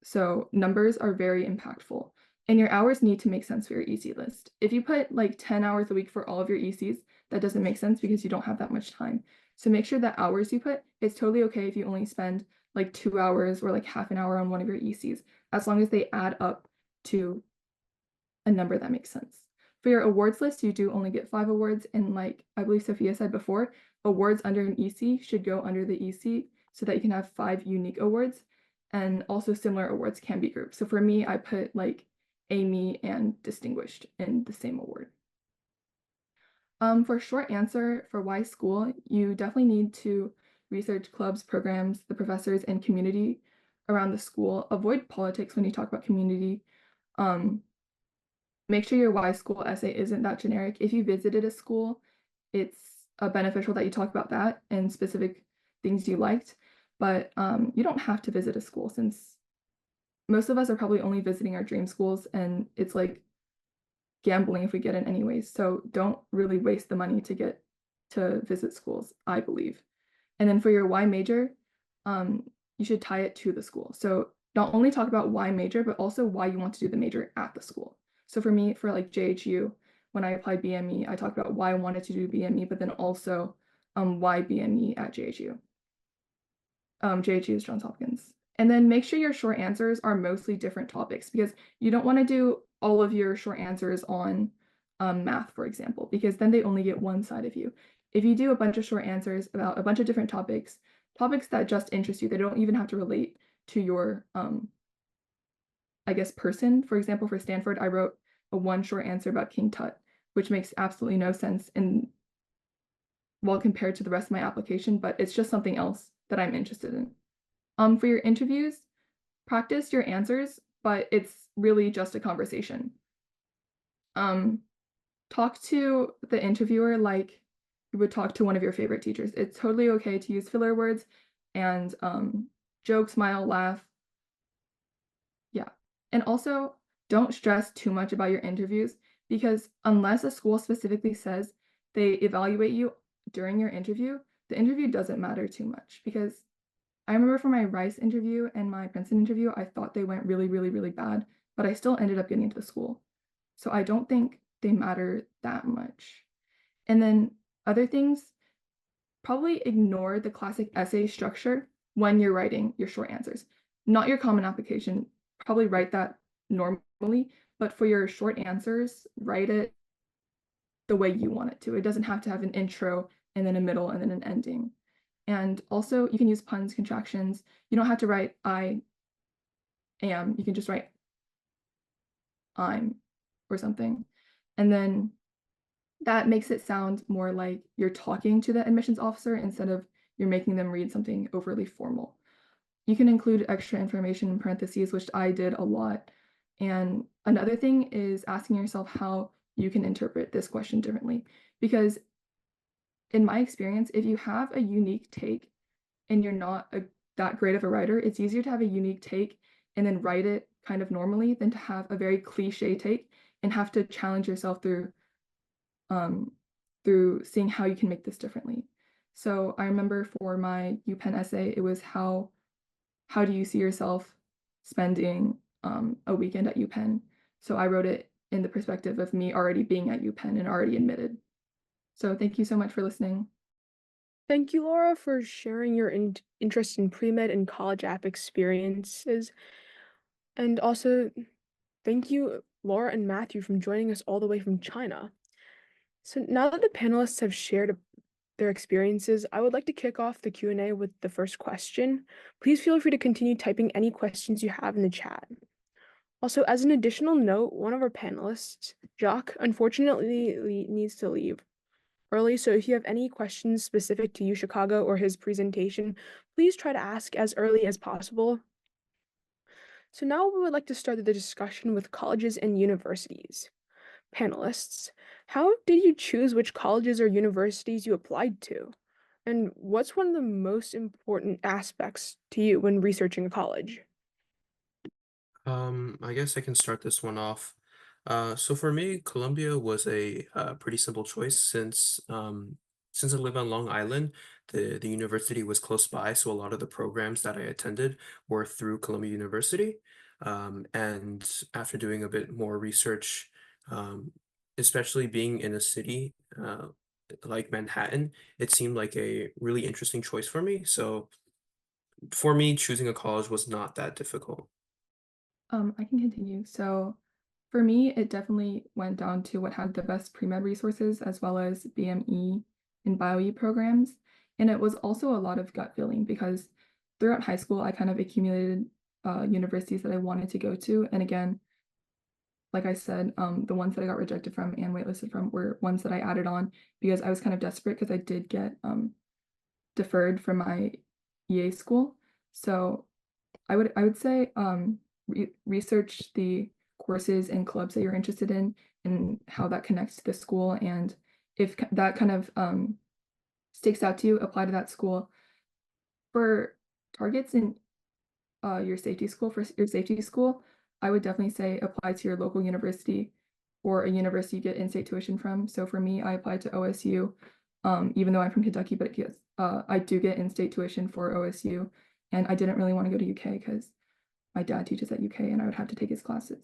So numbers are very impactful, and your hours need to make sense for your EC list. If you put like 10 hours a week for all of your ECs, that doesn't make sense because you don't have that much time. So make sure that hours you put, it's totally okay if you only spend like 2 hours or like half an hour on one of your ECs, as long as they add up to a number that makes sense. For your awards list, you do only get 5 awards, and like I believe Sophia said before, awards under an EC should go under the EC so that you can have 5 unique awards, and also similar awards can be grouped. So for me, I put like Amy and distinguished in the same award. For short answer for why school, you definitely need to research clubs, programs, the professors, and community around the school. Avoid politics when you talk about community. Make sure your why school essay isn't that generic. If you visited a school, it's beneficial that you talk about that and specific things you liked, but you don't have to visit a school, since most of us are probably only visiting our dream schools, and it's like gambling if we get in anyways. So don't really waste the money to get to visit schools, I believe. And then for your why major, you should tie it to the school. So not only talk about why major, but also why you want to do the major at the school. So for me, for like JHU, when I applied BME, I talked about why I wanted to do BME, but then also why BME at JHU. JHU is Johns Hopkins. And then make sure your short answers are mostly different topics, because you don't want to do all of your short answers on math, for example, because then they only get one side of you. If you do a bunch of short answers about a bunch of different topics that just interest you, they don't even have to relate to your, I guess, person. For example, for Stanford, I wrote a one short answer about King Tut, which makes absolutely no sense well compared to the rest of my application, but it's just something else that I'm interested in. For your interviews, practice your answers, but it's really just a conversation. Talk to the interviewer like you would talk to one of your favorite teachers. It's totally okay to use filler words and joke, smile, laugh. Yeah. And also, don't stress too much about your interviews, because unless a school specifically says they evaluate you during your interview, the interview doesn't matter too much. Because I remember for my Rice interview and my Princeton interview, I thought they went really, really, really bad, but I still ended up getting into the school. So I don't think they matter that much. And then other things, probably ignore the classic essay structure when you're writing your short answers. Not your common application, probably write that normally, but for your short answers, write it the way you want it to. It doesn't have to have an intro and then a middle and then an ending. And also you can use puns, contractions. You don't have to write I am, you can just write I'm or something. And then that makes it sound more like you're talking to the admissions officer instead of you're making them read something overly formal. You can include extra information in parentheses, which I did a lot. And another thing is asking yourself how you can interpret this question differently. Because in my experience, if you have a unique take and you're not that great of a writer, it's easier to have a unique take and then write it kind of normally than to have a very cliche take and have to challenge yourself through seeing how you can make this differently. So I remember for my UPenn essay, it was how do you see yourself spending a weekend at UPenn? So I wrote it in the perspective of me already being at UPenn and already admitted. So thank you so much for listening. Thank you, Laura, for sharing your interest in pre-med and college app experiences. And also, thank you, Laura and Matthew, for joining us all the way from China. So now that the panelists have shared their experiences, I would like to kick off the Q&A with the first question. Please feel free to continue typing any questions you have in the chat. Also, as an additional note, one of our panelists, Jacques, unfortunately needs to leave early, so if you have any questions specific to UChicago or his presentation, please try to ask as early as possible. So now we would like to start the discussion with colleges and universities. Panelists, how did you choose which colleges or universities you applied to? And what's one of the most important aspects to you when researching a college? I guess I can start this one off. So for me, Columbia was a pretty simple choice since I live on Long Island, the university was close by, so a lot of the programs that I attended were through Columbia University. And after doing a bit more research, especially being in a city like Manhattan, it seemed like a really interesting choice for me. So for me, choosing a college was not that difficult. I can continue. So for me, it definitely went down to what had the best pre-med resources as well as BME and BioE programs. And it was also a lot of gut feeling because throughout high school, I kind of accumulated universities that I wanted to go to. And again, like I said, the ones that I got rejected from and waitlisted from were ones that I added on because I was kind of desperate because I did get deferred from my EA school. So I would say research the courses and clubs that you're interested in and how that connects to the school. And if that kind of sticks out to you, apply to that school. For targets in your safety school, I would definitely say apply to your local university or a university you get in-state tuition from. So for me, I applied to OSU, even though I'm from Kentucky, but I do get in-state tuition for OSU. And I didn't really want to go to UK because my dad teaches at UK and I would have to take his classes.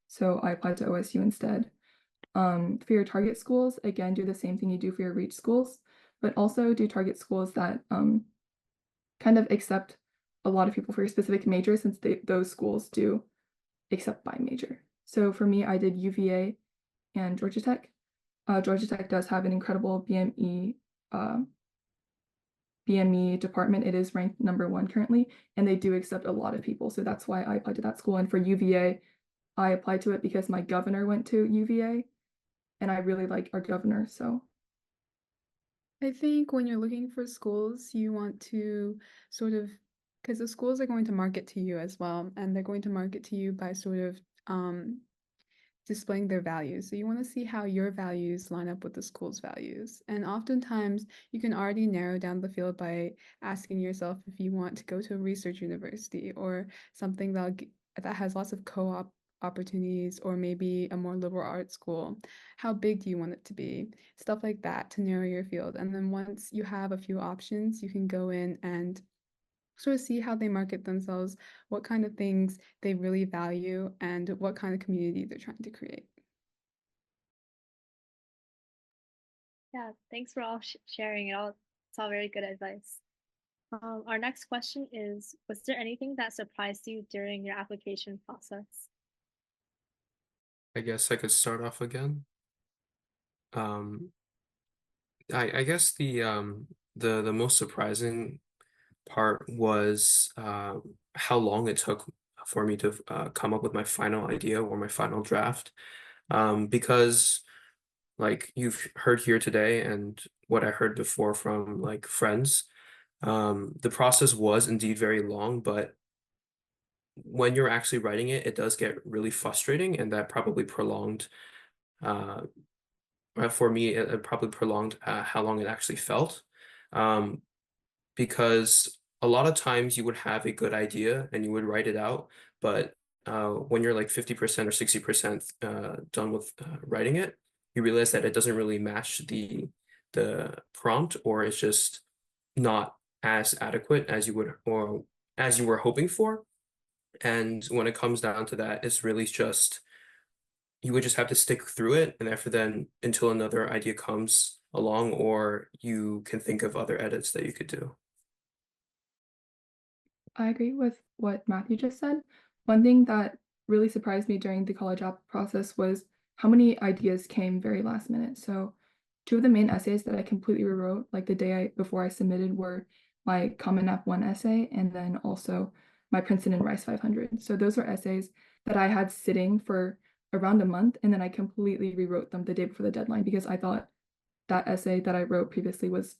So I applied to OSU instead. For your target schools, again, do the same thing you do for your reach schools, but also do target schools that kind of accept a lot of people for your specific major since those schools do accept by major. So for me, I did UVA and Georgia Tech. Georgia Tech does have an incredible BME department. It is ranked #1 currently, and they do accept a lot of people. So that's why I applied to that school. And for UVA, I applied to it because my governor went to UVA and I really like our governor. So I think when you're looking for schools, you want to sort of, because the schools are going to market to you as well, and they're going to market to you by sort of displaying their values. So you want to see how your values line up with the school's values. And oftentimes you can already narrow down the field by asking yourself if you want to go to a research university or something that has lots of co-op opportunities, or maybe a more liberal arts school. How big do you want it to be? Stuff like that to narrow your field. And then once you have a few options, you can go in and sort of see how they market themselves, what kind of things they really value, and what kind of community they're trying to create. Yeah, thanks for all sharing it all. It's all very good advice. Our next question is, was there anything that surprised you during your application process? I guess I could start off again. I guess the most surprising part was how long it took for me to come up with my final idea or my final draft. Because like you've heard here today and what I heard before from like friends, the process was indeed very long, but when you're actually writing it, it does get really frustrating, and that probably prolonged for me, it probably prolonged how long it actually felt. Because a lot of times you would have a good idea and you would write it out, but when you're like 50% or 60% done with writing it, you realize that it doesn't really match the prompt, or it's just not as adequate as you would or as you were hoping for. And when it comes down to that, it's really just you would just have to stick through it, and after then until another idea comes along, or you can think of other edits that you could do. I agree with what Matthew just said. One thing that really surprised me during the college app process was how many ideas came very last minute. So two of the main essays that I completely rewrote, like the day before I submitted, were my Common App 1 essay and then also my Princeton and Rice 500. So those were essays that I had sitting for around a month, and then I completely rewrote them the day before the deadline because I thought that essay that I wrote previously was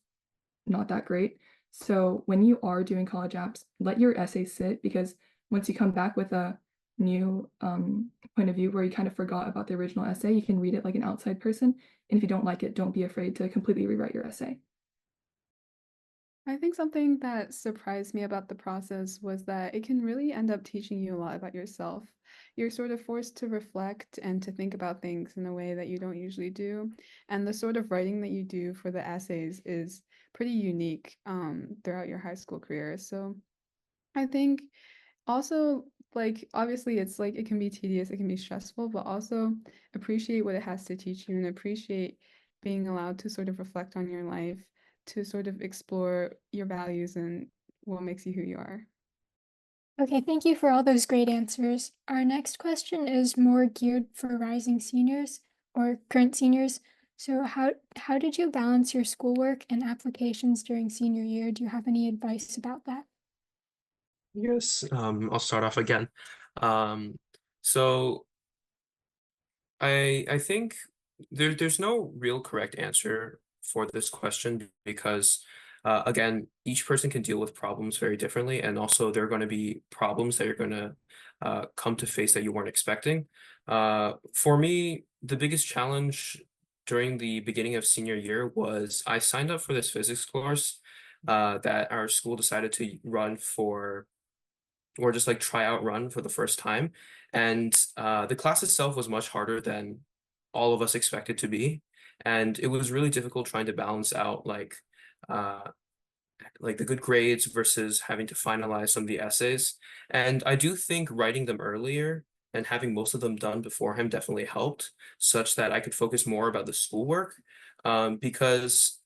not that great. So when you are doing college apps, let your essay sit, because once you come back with a new point of view where you kind of forgot about the original essay, you can read it like an outside person. And if you don't like it, don't be afraid to completely rewrite your essay. I think something that surprised me about the process was that it can really end up teaching you a lot about yourself. You're sort of forced to reflect and to think about things in a way that you don't usually do. And the sort of writing that you do for the essays is pretty unique throughout your high school career. So I think also, like, obviously it's like it can be tedious, it can be stressful, but also appreciate what it has to teach you and appreciate being allowed to sort of reflect on your life, to sort of explore your values and what makes you who you are. Okay, thank you for all those great answers. Our next question is more geared for rising seniors or current seniors. So how did you balance your schoolwork and applications during senior year? Do you have any advice about that? Yes, I'll start off again. So I think there's no real correct answer for this question because again, each person can deal with problems very differently, and also there are going to be problems that you're going to come to face that you weren't expecting. For me, the biggest challenge during the beginning of senior year was I signed up for this physics course that our school decided to run for, or just like try out run for the first time. And the class itself was much harder than all of us expected to be. And it was really difficult trying to balance out uh, like the good grades versus having to finalize some of the essays. And I do think writing them earlier and having most of them done beforehand definitely helped, such that I could focus more about the schoolwork. Because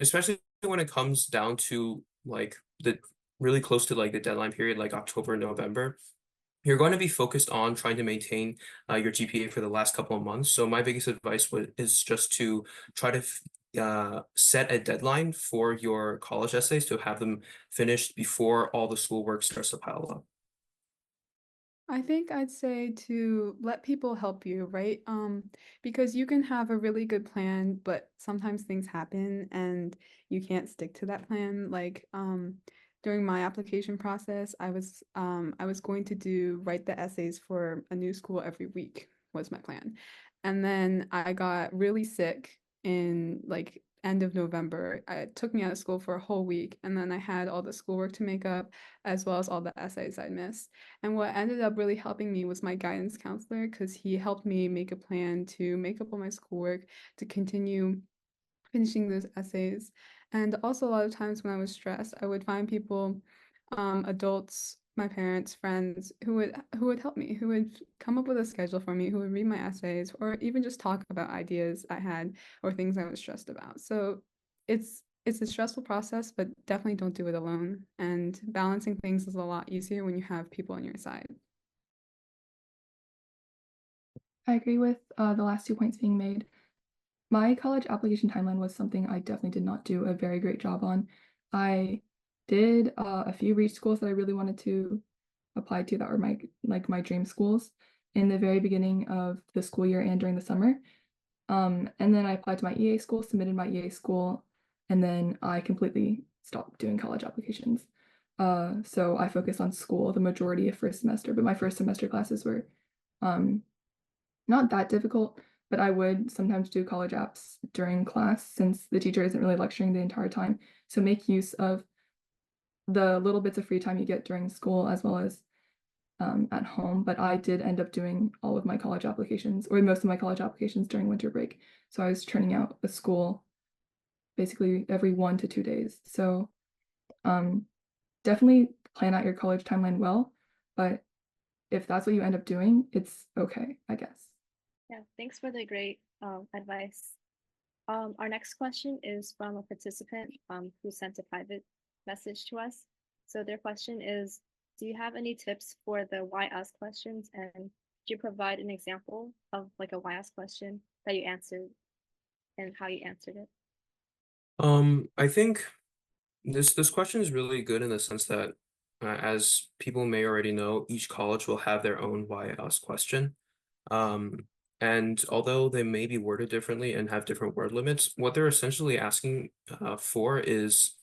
especially when it comes down to like the really close to like the deadline period, like October, November, you're going to be focused on trying to maintain your GPA for the last couple of months. So my biggest advice is just to try to set a deadline for your college essays to have them finished before all the schoolwork starts to pile up. I think I'd say to let people help you, right? Because you can have a really good plan, but sometimes things happen and you can't stick to that plan. Like, during my application process, I was going to write the essays for a new school every week was my plan. And then I got really sick in like end of November. It took me out of school for a whole week, and then I had all the schoolwork to make up as well as all the essays I missed. And what ended up really helping me was my guidance counselor, because he helped me make a plan to make up all my schoolwork, to continue finishing those essays. And also a lot of times when I was stressed, I would find people, adults, my parents, friends, who would help me, who would come up with a schedule for me, who would read my essays, or even just talk about ideas I had or things I was stressed about. So it's a stressful process, but definitely don't do it alone. And balancing things is a lot easier when you have people on your side. I agree with the last 2 points being made. My college application timeline was something I definitely did not do a very great job on. I did a few reach schools that I really wanted to apply to that were my dream schools in the very beginning of the school year and during the summer. And then I applied to my EA school, submitted my EA school, and then I completely stopped doing college applications. So I focused on school the majority of first semester, but my first semester classes were not that difficult, but I would sometimes do college apps during class since the teacher isn't really lecturing the entire time. So make use of the little bits of free time you get during school as well as at home. But I did end up doing all of my college applications, or most of my college applications, during winter break. So I was churning out a school basically every 1 to 2 days. So definitely plan out your college timeline well, but if that's what you end up doing, it's okay, I guess. Yeah, thanks for the great advice. Our next question is from a participant who sent a private message to us. So their question is, do you have any tips for the why us questions, and could you provide an example of like a why us question that you answered and how you answered it. I think this question is really good in the sense that, as people may already know, each college will have their own why us question. And although they may be worded differently and have different word limits, what they're essentially asking for is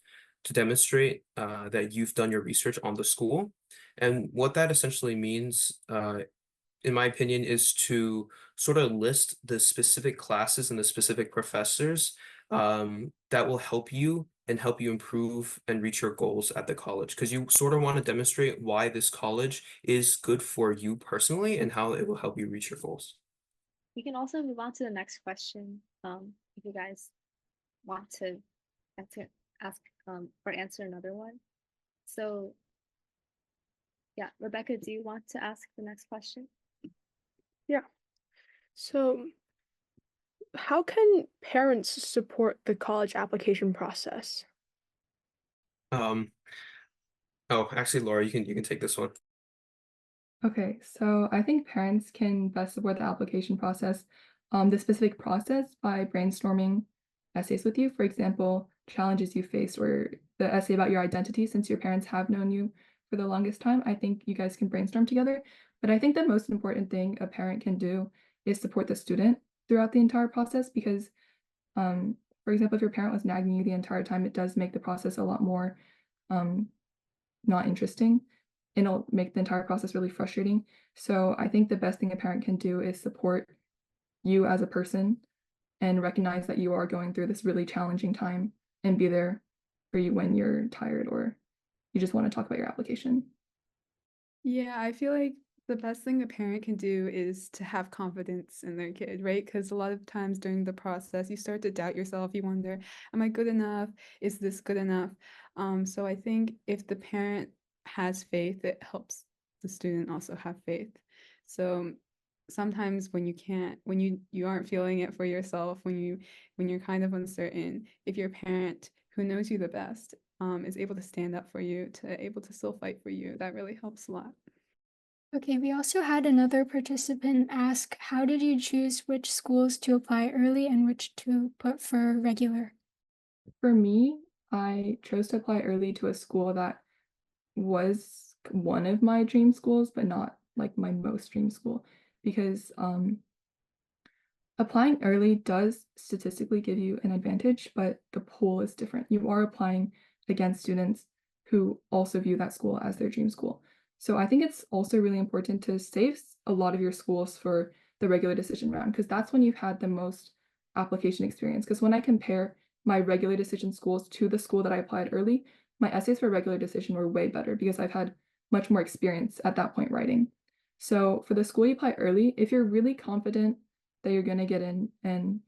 to demonstrate that you've done your research on the school. And what that essentially means, in my opinion, is to sort of list the specific classes and the specific professors that will help you and help you improve and reach your goals at the college. Because you sort of want to demonstrate why this college is good for you personally and how it will help you reach your goals. We can also move on to the next question if you guys want to ask or answer another one. So yeah, Rebecca, do you want to ask the next question? Yeah. So how can parents support the college application process? Oh, actually, Laura, you can take this one. Okay, so I think parents can best support the application process, the specific process by brainstorming essays with you. For example, challenges you faced or the essay about your identity, since your parents have known you for the longest time. I think you guys can brainstorm together. But I think the most important thing a parent can do is support the student throughout the entire process because, for example, if your parent was nagging you the entire time, it does make the process a lot more not interesting. And it'll make the entire process really frustrating. So I think the best thing a parent can do is support you as a person and recognize that you are going through this really challenging time and be there for you when you're tired or you just want to talk about your application. Yeah, I feel like the best thing a parent can do is to have confidence in their kid, right? Because a lot of times during the process, you start to doubt yourself. You wonder, am I good enough? Is this good enough? So I think if the parent has faith, it helps the student also have faith. So sometimes when you aren't feeling it for yourself, when you're kind of uncertain, if your parent who knows you the best is able to stand up for you, to able to still fight for you, that really helps a lot. Okay, we also had another participant ask, how did you choose which schools to apply early and which to put for regular? For me, I chose to apply early to a school that was one of my dream schools, but not like my most dream school, because applying early does statistically give you an advantage, but the pool is different. You are applying against students who also view that school as their dream school. So I think it's also really important to save a lot of your schools for the regular decision round, because that's when you've had the most application experience. Because when I compare my regular decision schools to the school that I applied early, my essays for regular decision were way better because I've had much more experience at that point writing. So for the school you apply early, if you're really confident that you're going to get in and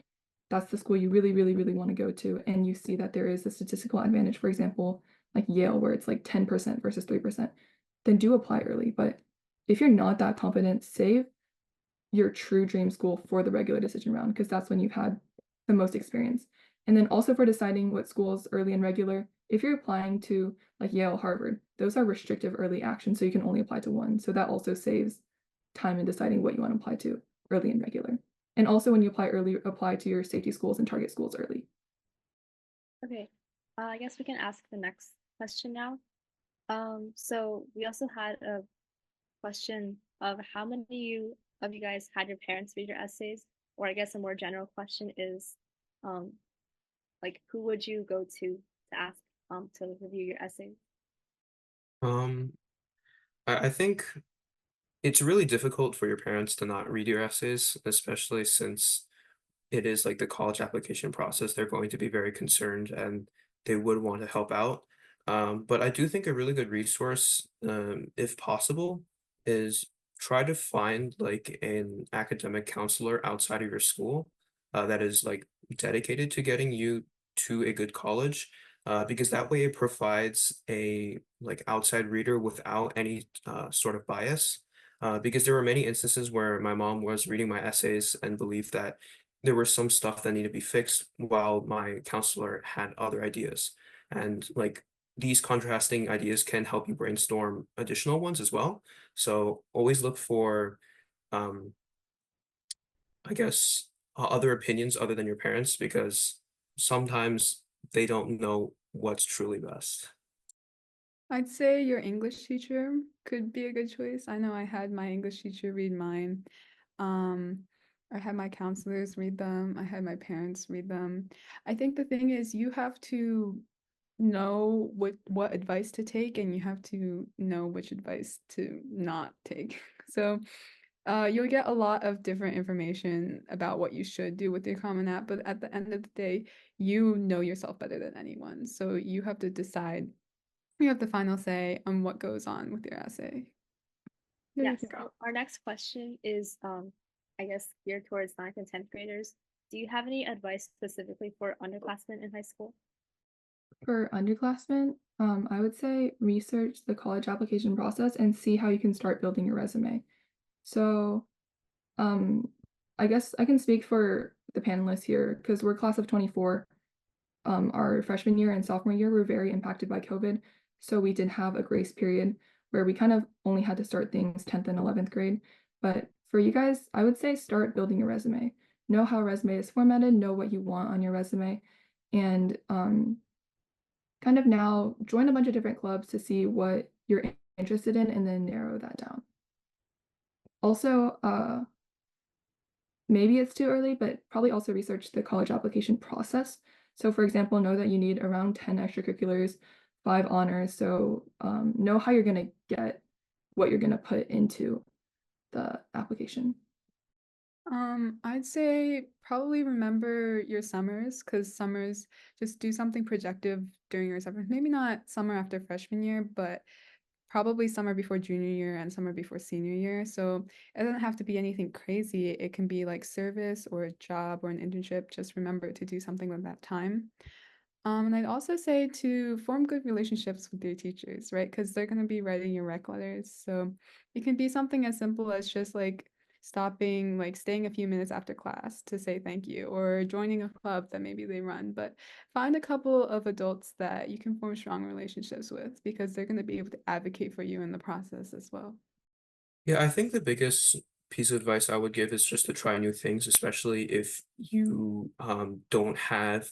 that's the school you really, really, really want to go to, and you see that there is a statistical advantage, for example, like Yale, where it's like 10% versus 3%, then do apply early. But if you're not that confident, save your true dream school for the regular decision round, because that's when you've had the most experience. And then also for deciding what schools early and regular, if you're applying to like Yale, Harvard, those are restrictive early actions, so you can only apply to one. So that also saves time in deciding what you want to apply to early and regular. And also when you apply early, apply to your safety schools and target schools early. Okay, I guess we can ask the next question now. So we also had a question of how many of you guys had your parents read your essays, or I guess a more general question is, like who would you go to ask to review your essays? I think it's really difficult for your parents to not read your essays, especially since it is like the college application process. They're going to be very concerned and they would want to help out. But I do think a really good resource, if possible, is try to find like an academic counselor outside of your school that is like dedicated to getting you to a good college. Because that way it provides a like outside reader without any sort of bias. Because there were many instances where my mom was reading my essays and believed that there was some stuff that needed to be fixed while my counselor had other ideas. And like these contrasting ideas can help you brainstorm additional ones as well. So always look for, I guess, other opinions other than your parents, because sometimes they don't know what's truly best. I'd say your English teacher could be a good choice. I know I had my English teacher read mine. I had my counselors read them. I had my parents read them. I think the thing is you have to know what advice to take, and you have to know which advice to not take. So you'll get a lot of different information about what you should do with your Common App, but at the end of the day, you know yourself better than anyone. So you have to decide, you have the final say on what goes on with your essay. Yeah, so our next question is I guess geared towards 9th and 10th graders. Do you have any advice specifically for underclassmen in high school? For underclassmen, I would say research the college application process and see how you can start building your resume. So, I guess I can speak for the panelists here because we're class of 24. Our freshman year and sophomore year were very impacted by COVID. So we did have a grace period where we kind of only had to start things 10th and 11th grade. But for you guys, I would say start building your resume. Know how a resume is formatted, know what you want on your resume, and kind of now join a bunch of different clubs to see what you're interested in and then narrow that down. Also, maybe it's too early, but probably also research the college application process. So for example, know that you need around 10 extracurriculars, 5 honors. So know how you're going to get what you're going to put into the application. I'd say probably remember your summers, because summers, just do something productive during your summers. Maybe not summer after freshman year, but probably summer before junior year and summer before senior year. So it doesn't have to be anything crazy. It can be like service or a job or an internship. Just remember to do something with that time. And I'd also say to form good relationships with your teachers, right? Because they're going to be writing your rec letters. So it can be something as simple as just like stopping, like staying a few minutes after class to say thank you, or joining a club that maybe they run. But find a couple of adults that you can form strong relationships with, because they're going to be able to advocate for you in the process as well. Yeah, I think the biggest piece of advice I would give is just to try new things, especially if you don't have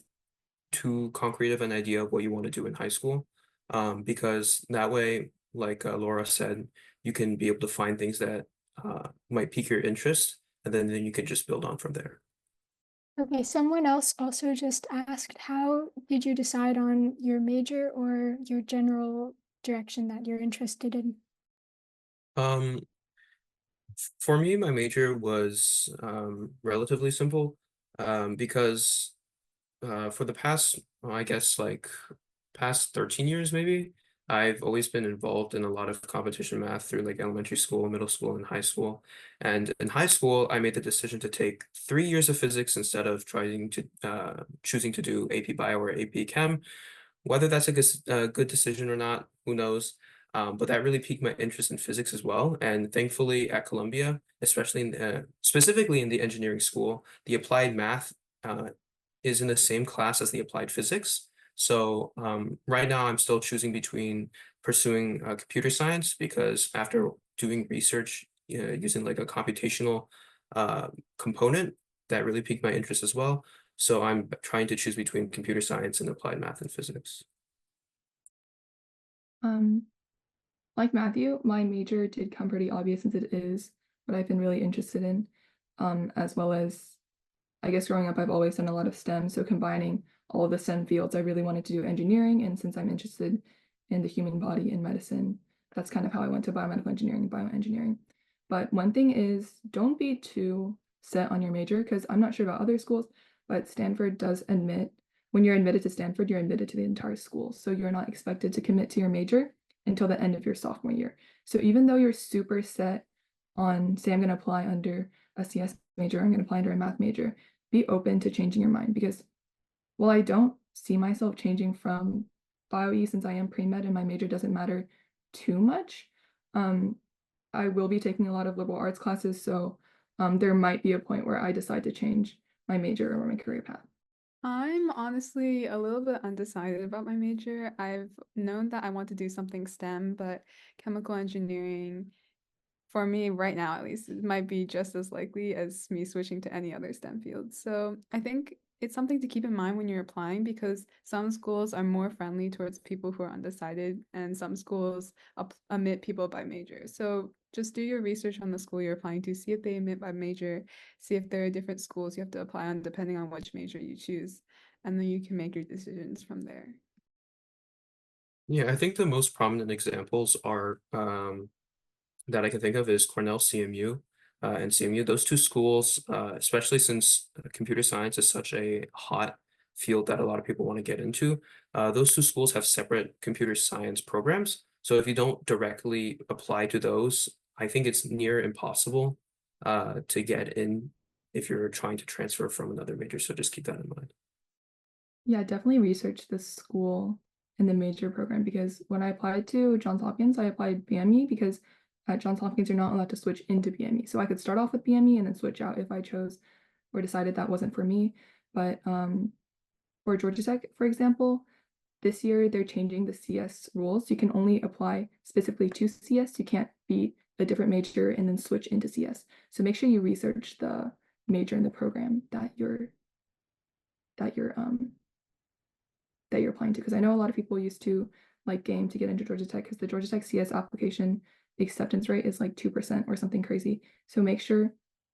too concrete of an idea of what you want to do in high school. Because that way, like Laura said, you can be able to find things that might pique your interest, and then you can just build on from there. Okay, someone else also just asked, how did you decide on your major or your general direction that you're interested in? For me, my major was relatively simple because for the past, well, I guess like past 13 years maybe, I've always been involved in a lot of competition math through like elementary school, middle school, and high school. And in high school, I made the decision to take 3 years of physics instead of trying to choosing to do AP Bio or AP Chem. Whether that's a good decision or not, who knows? But that really piqued my interest in physics as well. And thankfully at Columbia, especially specifically in the engineering school, the applied math is in the same class as the applied physics. So right now I'm still choosing between pursuing computer science, because after doing research using like a computational component, that really piqued my interest as well. So I'm trying to choose between computer science and applied math and physics. Like Matthew, my major did come pretty obvious since it is what I've been really interested in, as well as, I guess growing up, I've always done a lot of STEM. So combining all of the STEM fields, I really wanted to do engineering. And since I'm interested in the human body and medicine, that's kind of how I went to biomedical engineering and bioengineering. But one thing is, don't be too set on your major, because I'm not sure about other schools, but Stanford does admit, when you're admitted to Stanford, you're admitted to the entire school. So you're not expected to commit to your major until the end of your sophomore year. So even though you're super set on, say, I'm going to apply under a CS major, I'm going to apply under a math major, be open to changing your mind, because while I don't see myself changing from bio-E, since I am pre-med and my major doesn't matter too much, I will be taking a lot of liberal arts classes. So there might be a point where I decide to change my major or my career path. I'm honestly a little bit undecided about my major. I've known that I want to do something STEM, but chemical engineering for me right now, at least, it might be just as likely as me switching to any other STEM field. So I think it's something to keep in mind when you're applying, because some schools are more friendly towards people who are undecided, and some schools admit people by major. So just do your research on the school you're applying to, see if they admit by major, see if there are different schools you have to apply on depending on which major you choose, and then you can make your decisions from there. Yeah, I think the most prominent examples are that I can think of is Cornell CMU and CMU. Those two schools, especially since computer science is such a hot field that a lot of people want to get into, those two schools have separate computer science programs. So if you don't directly apply to those, I think it's near impossible to get in if you're trying to transfer from another major. So just keep that in mind. Yeah, definitely research the school and the major program, because when I applied to Johns Hopkins, I applied BME because at Johns Hopkins, you're not allowed to switch into BME. So I could start off with BME and then switch out if I chose or decided that wasn't for me. But for Georgia Tech, for example, this year they're changing the CS rules. You can only apply specifically to CS. You can't be a different major and then switch into CS. So make sure you research the major in the program that you're applying to, because I know a lot of people used to like game to get into Georgia Tech because the Georgia Tech CS application acceptance rate is like 2% or something crazy. So make sure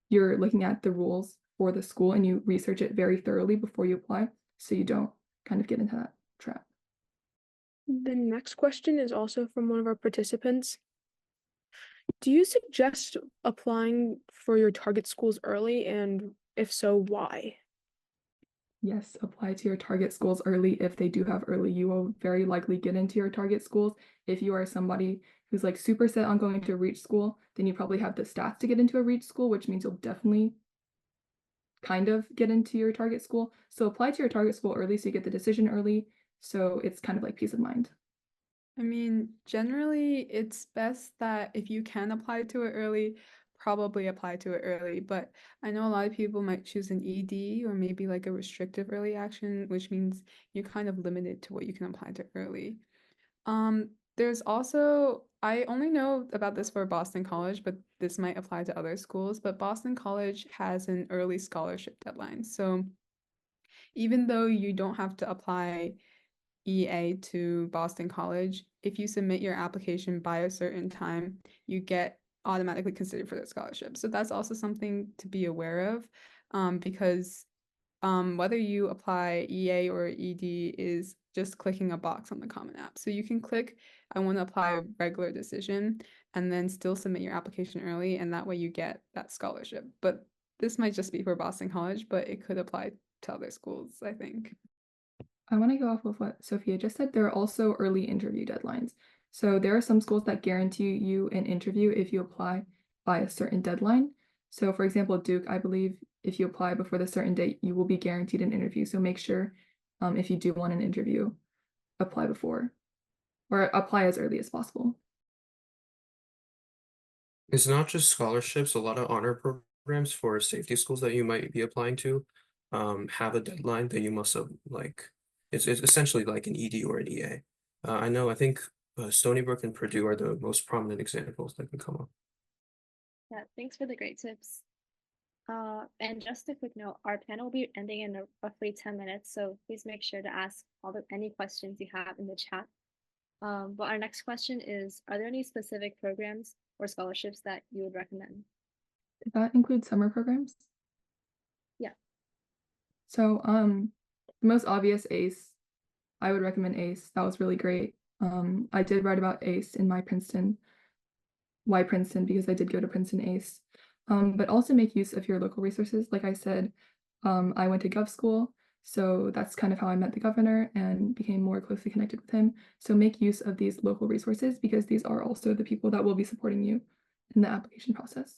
you're looking at the rules for the school and you research it very thoroughly before you apply, so you don't kind of get into that trap. The next question is also from one of our participants. Do you suggest applying for your target schools early, and if so, why? Yes, apply to your target schools early. If they do have early, you will very likely get into your target schools. If you are somebody who's like super set on going to a reach school, then you probably have the stats to get into a reach school, which means you'll definitely kind of get into your target school. So apply to your target school early so you get the decision early. So it's kind of like peace of mind. I mean, generally, it's best that if you can apply to it early, probably apply to it early. But I know a lot of people might choose an ED or maybe like a restrictive early action, which means you're kind of limited to what you can apply to early. There's also, I only know about this for Boston College, but this might apply to other schools, but Boston College has an early scholarship deadline. So even though you don't have to apply EA to Boston College, if you submit your application by a certain time, you get automatically considered for the scholarship. So that's also something to be aware of, because whether you apply EA or ED is just clicking a box on the Common App. So you can click, I want to apply a regular decision, and then still submit your application early, and that way you get that scholarship. But this might just be for Boston College, but it could apply to other schools, I think. I want to go off of what Sophia just said. There are also early interview deadlines. So there are some schools that guarantee you an interview if you apply by a certain deadline. So for example, Duke, I believe if you apply before the certain date, you will be guaranteed an interview. So make sure if you do want an interview, apply before or apply as early as possible. It's not just scholarships, a lot of honor programs for safety schools that you might be applying to have a deadline that you must have it's essentially like an ED or an EA. I think Stony Brook and Purdue are the most prominent examples that can come up. Yeah, thanks for the great tips. And just a quick note, our panel will be ending in roughly 10 minutes, so please make sure to ask any questions you have in the chat. But our next question is, are there any specific programs or scholarships that you would recommend? Does that include summer programs? Yeah. So the most obvious ACE, I would recommend ACE. That was really great. I did write about ACE in my Princeton, why Princeton, because I did go to Princeton ACE. But also make use of your local resources. Like I said, I went to Gov School, so that's kind of how I met the governor and became more closely connected with him. So make use of these local resources because these are also the people that will be supporting you in the application process.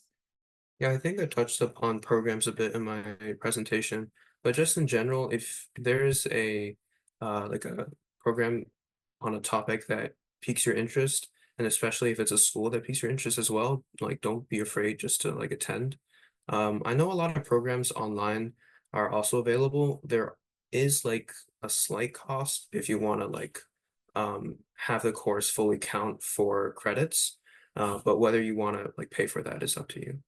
Yeah, I think I touched upon programs a bit in my presentation, but just in general, if there's a like a program on a topic that piques your interest, and especially if it's a school that piques your interest as well, like don't be afraid just to like attend. I know a lot of programs online are also available. There is like a slight cost if you want to like have the course fully count for credits. but whether you want to like pay for that is up to you.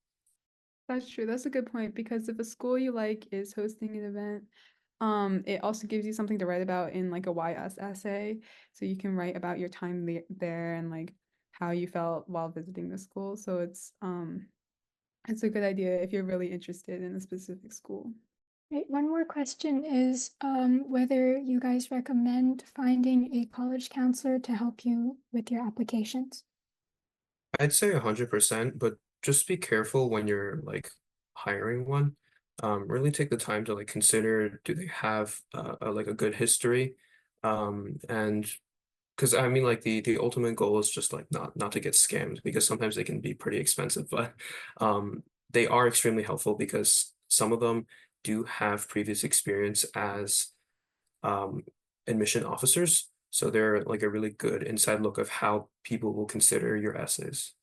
That's true. That's a good point, because if a school you like is hosting an event, it also gives you something to write about in like a YS essay. So you can write about your time there and like how you felt while visiting the school. So it's a good idea if you're really interested in a specific school. Right, one more question is whether you guys recommend finding a college counselor to help you with your applications. I'd say 100%, but just be careful when you're like hiring one. Really take the time to like consider, do they have like a good history? And because I mean like the ultimate goal is just like not to get scammed, because sometimes they can be pretty expensive, but they are extremely helpful because some of them do have previous experience as um admission officers. So they're like a really good inside look of how people will consider your essays.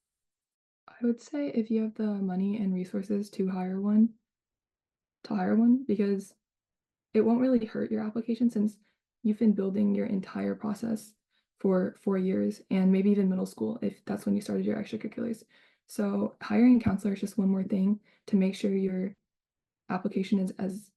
I would say if you have the money and resources to hire one, because it won't really hurt your application since you've been building your entire process for 4 years and maybe even middle school if that's when you started your extracurriculars. So hiring a counselor is just one more thing to make sure your application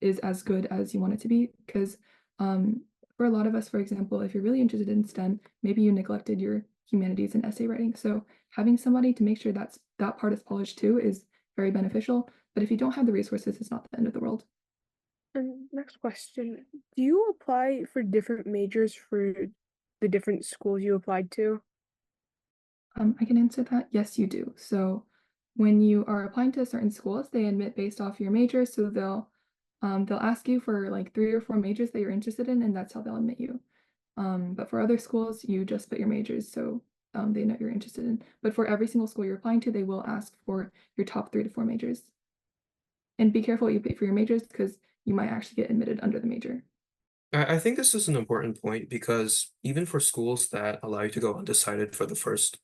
is as good as you want it to be. Because for a lot of us, for example, if you're really interested in STEM, maybe you neglected your humanities and essay writing. So having somebody to make sure that part is polished too is very beneficial. But if you don't have the resources, it's not the end of the world. And next question, do you apply for different majors for the different schools you applied to? I can answer that. Yes, you do. So when you are applying to certain schools, they admit based off your major. So they'll ask you for like 3 or 4 majors that you're interested in, and that's how they'll admit you. But for other schools, you just put your majors, so they know you're interested in. But for every single school you're applying to, they will ask for your top 3 to 4 majors. And be careful what you pay for your majors because you might actually get admitted under the major. I think this is an important point because even for schools that allow you to go undecided for the first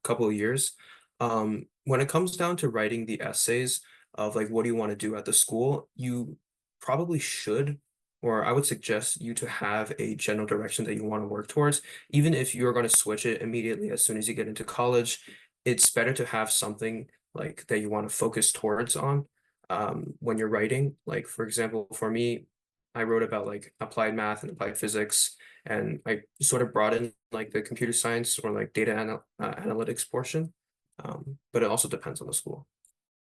couple of years, when it comes down to writing the essays of like what do you want to do at the school, you probably should, or I would suggest you to have a general direction that you want to work towards. Even if you're going to switch it immediately as soon as you get into college, it's better to have something like that you want to focus towards on when you're writing. Like for example, for me, I wrote about like applied math and applied physics, and I sort of brought in like the computer science or like analytics portion. But it also depends on the school.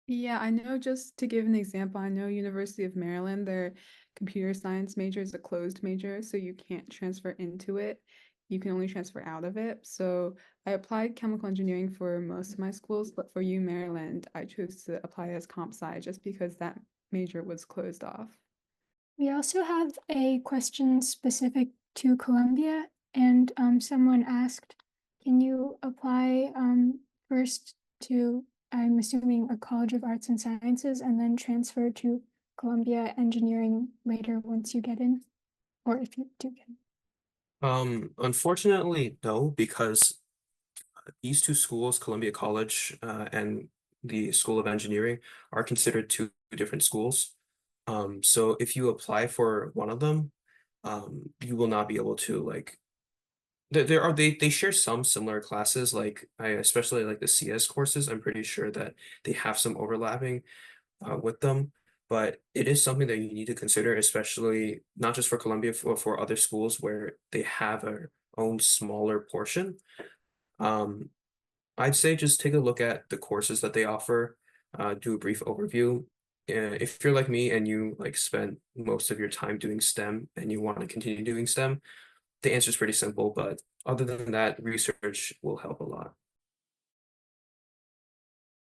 Yeah, I know, just to give an example, I know University of Maryland, their computer science major is a closed major, so you can't transfer into it. You can only transfer out of it. So I applied chemical engineering for most of my schools, but for U Maryland, I chose to apply as comp sci just because that major was closed off. We also have a question specific to Columbia, and someone asked, can you apply first to, I'm assuming, a College of Arts and Sciences and then transfer to Columbia Engineering later once you get in, or if you do get in? Unfortunately, no, because these two schools, Columbia College and the School of Engineering, are considered two different schools. So if you apply for one of them, you will not be able to like they share some similar classes, like I especially like the CS courses. I'm pretty sure that they have some overlapping with them, but it is something that you need to consider, especially not just for Columbia, for other schools where they have their own smaller portion. Um, I'd say just take a look at the courses that they offer, do a brief overview. If you're like me and you like spend most of your time doing STEM and you want to continue doing STEM, the answer is pretty simple, but other than that, research will help a lot.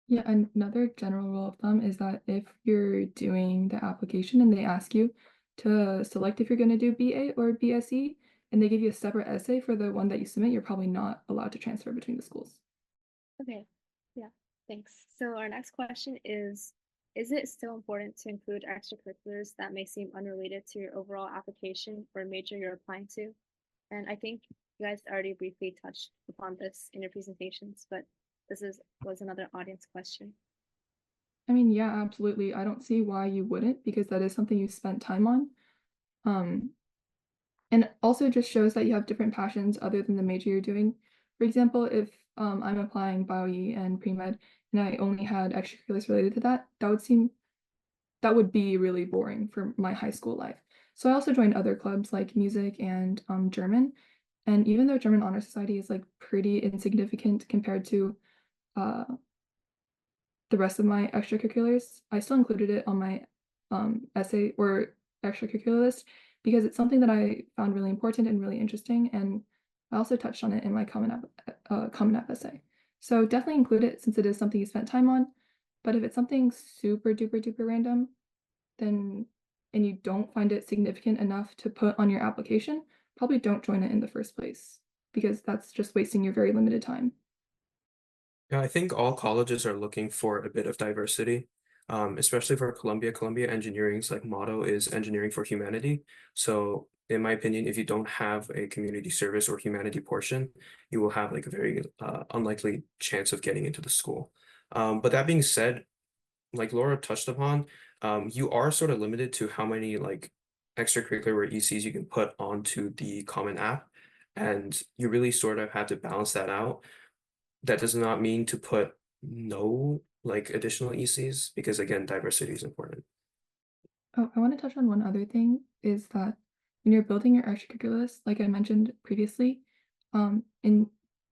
Yeah, and another general rule of thumb is that if you're doing the application and they ask you to select if you're going to do BA or BSE, and they give you a separate essay for the one that you submit, you're probably not allowed to transfer between the schools. Okay, yeah, thanks. So our next question is it still important to include extracurriculars that may seem unrelated to your overall application or major you're applying to? And I think you guys already briefly touched upon this in your presentations, but was another audience question. I mean, yeah, absolutely. I don't see why you wouldn't, because that is something you spent time on. And also just shows that you have different passions other than the major you're doing. For example, if I'm applying bio-E and pre-med, and I only had extracurriculars related to that, that would be really boring for my high school life. So I also joined other clubs like music and German. And even though German Honor Society is like pretty insignificant compared to the rest of my extracurriculars, I still included it on my essay or extracurricular list because it's something that I found really important and really interesting. And I also touched on it in my Common App essay. So definitely include it since it is something you spent time on. But if it's something super duper duper random, then and you don't find it significant enough to put on your application, probably don't join it in the first place because that's just wasting your very limited time. Yeah, I think all colleges are looking for a bit of diversity, especially for Columbia. Columbia Engineering's like motto is engineering for humanity. So in my opinion, if you don't have a community service or humanity portion, you will have like a very unlikely chance of getting into the school. But that being said, like Laura touched upon, you are sort of limited to how many like extracurricular or ECs you can put onto the Common App, and you really sort of have to balance that out. That does not mean to put no like additional ECs because again, diversity is important. Oh, I want to touch on one other thing is that when you're building your extracurricular list, like I mentioned previously, in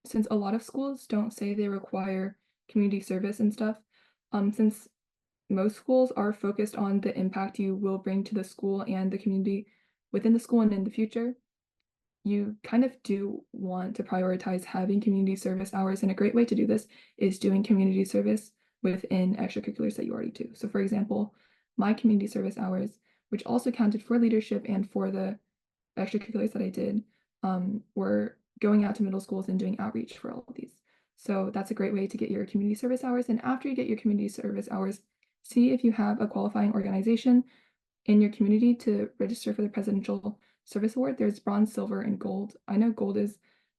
since a lot of schools don't say they require community service and stuff, since most schools are focused on the impact you will bring to the school and the community within the school and in the future, you kind of do want to prioritize having community service hours. And a great way to do this is doing community service within extracurriculars that you already do. So for example, my community service hours, which also counted for leadership and for the extracurriculars that I did, were going out to middle schools and doing outreach for all of these. So that's a great way to get your community service hours. And after you get your community service hours, see if you have a qualifying organization in your community to register for the Presidential Service Award. There's bronze, silver, and gold. I know gold is,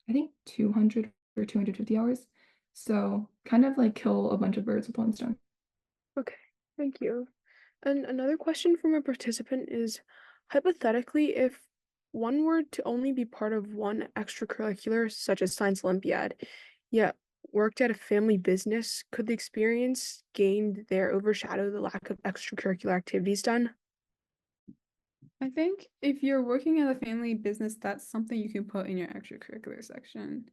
I think, 200 or 250 hours. So kind of like kill a bunch of birds with one stone. Okay, thank you. And another question from a participant is, hypothetically, if one were to only be part of one extracurricular, such as Science Olympiad, yet worked at a family business, could the experience gained there overshadow the lack of extracurricular activities done? I think if you're working at a family business, that's something you can put in your extracurricular section.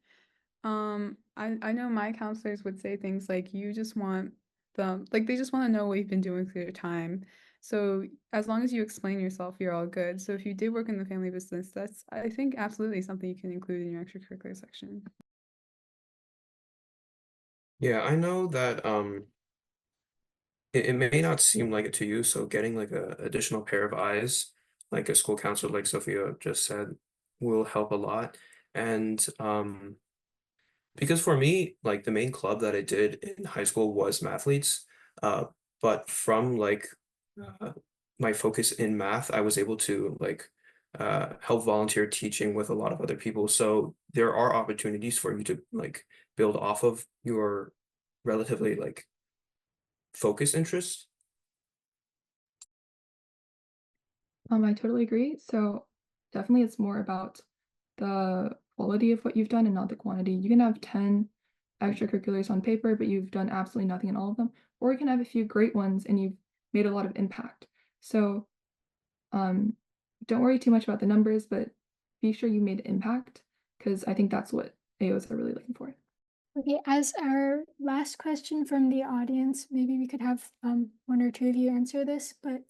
I know my counselors would say things like you just want them, like they just want to know what you've been doing with your time. So as long as you explain yourself, you're all good. So if you did work in the family business, that's, I think, absolutely something you can include in your extracurricular section. Yeah, I know that it may not seem like it to you, so getting like a additional pair of eyes, like a school counselor, like Sophia just said, will help a lot. And because for me, like the main club that I did in high school was mathletes. Uh, but from like my focus in math, I was able to like help volunteer teaching with a lot of other people. So there are opportunities for you to like build off of your relatively like focused interests. I totally agree. So definitely it's more about the quality of what you've done and not the quantity. You can have 10 extracurriculars on paper, but you've done absolutely nothing in all of them. Or you can have a few great ones and you've made a lot of impact. So don't worry too much about the numbers, but be sure you made impact because I think that's what AOs are really looking for. Okay, as our last question from the audience, maybe we could have one or two of you answer this, but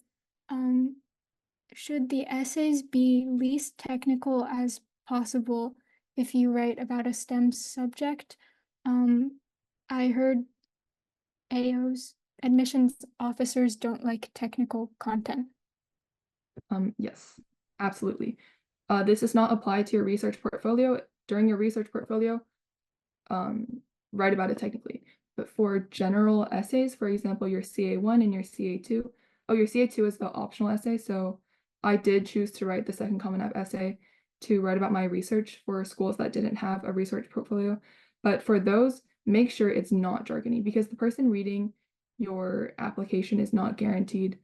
should the essays be least technical as possible if you write about a STEM subject? I heard AOs, admissions officers don't like technical content. Yes, absolutely. This does not apply to your research portfolio. During your research portfolio, write about it technically. But for general essays, for example, your CA1 and your CA2, your CA2 is the optional essay. So I did choose to write the second Common App essay to write about my research for schools that didn't have a research portfolio. But for those, make sure it's not jargony because the person reading your application is not guaranteed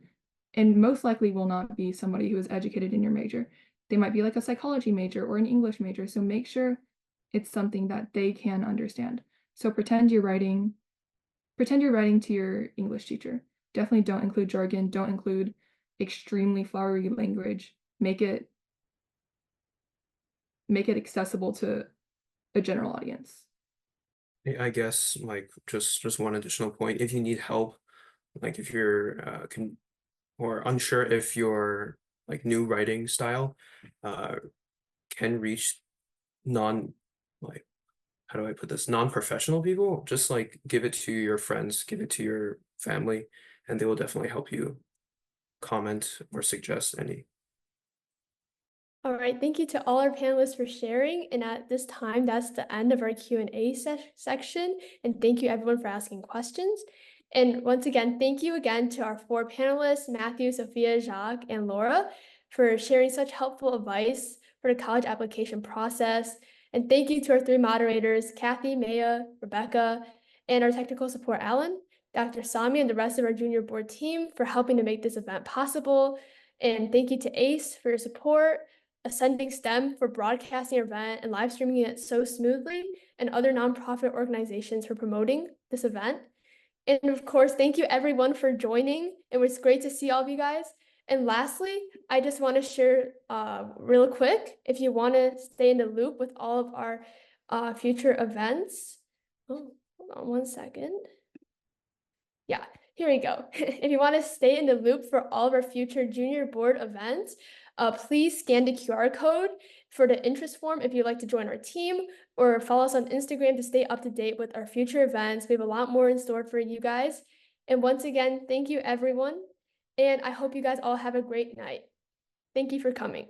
and most likely will not be somebody who is educated in your major. They might be like a psychology major or an English major. So make sure it's something that they can understand. So pretend you're writing to your English teacher. Definitely don't include jargon, don't include extremely flowery language. Make it accessible to a general audience. I guess like just one additional point. If you need help, like if you're or unsure if your like new writing style can reach like how do I put this, non-professional people, just like give it to your friends, give it to your family, and they will definitely help you comment or suggest any. All right, thank you to all our panelists for sharing. And at this time, that's the end of our Q&A section. And thank you everyone for asking questions. And once again, thank you again to our 4 panelists, Matthew, Sophia, Jacques, and Laura, for sharing such helpful advice for the college application process. And thank you to our 3 moderators, Kathie, Meiya, Rebecca, and our technical support, Alan, Dr. Samia, and the rest of our junior board team for helping to make this event possible. And thank you to AAASE for your support, Ascending STEM for broadcasting our event and live streaming it so smoothly, and other nonprofit organizations for promoting this event. And of course, thank you everyone for joining. It was great to see all of you guys. And lastly, I just want to share real quick, if you want to stay in the loop with all of our future events. Oh, hold on one second. Yeah, here we go. If you want to stay in the loop for all of our future junior board events, please scan the QR code for the interest form if you'd like to join our team, or follow us on Instagram to stay up to date with our future events. We have a lot more in store for you guys. And once again, thank you everyone. And I hope you guys all have a great night. Thank you for coming.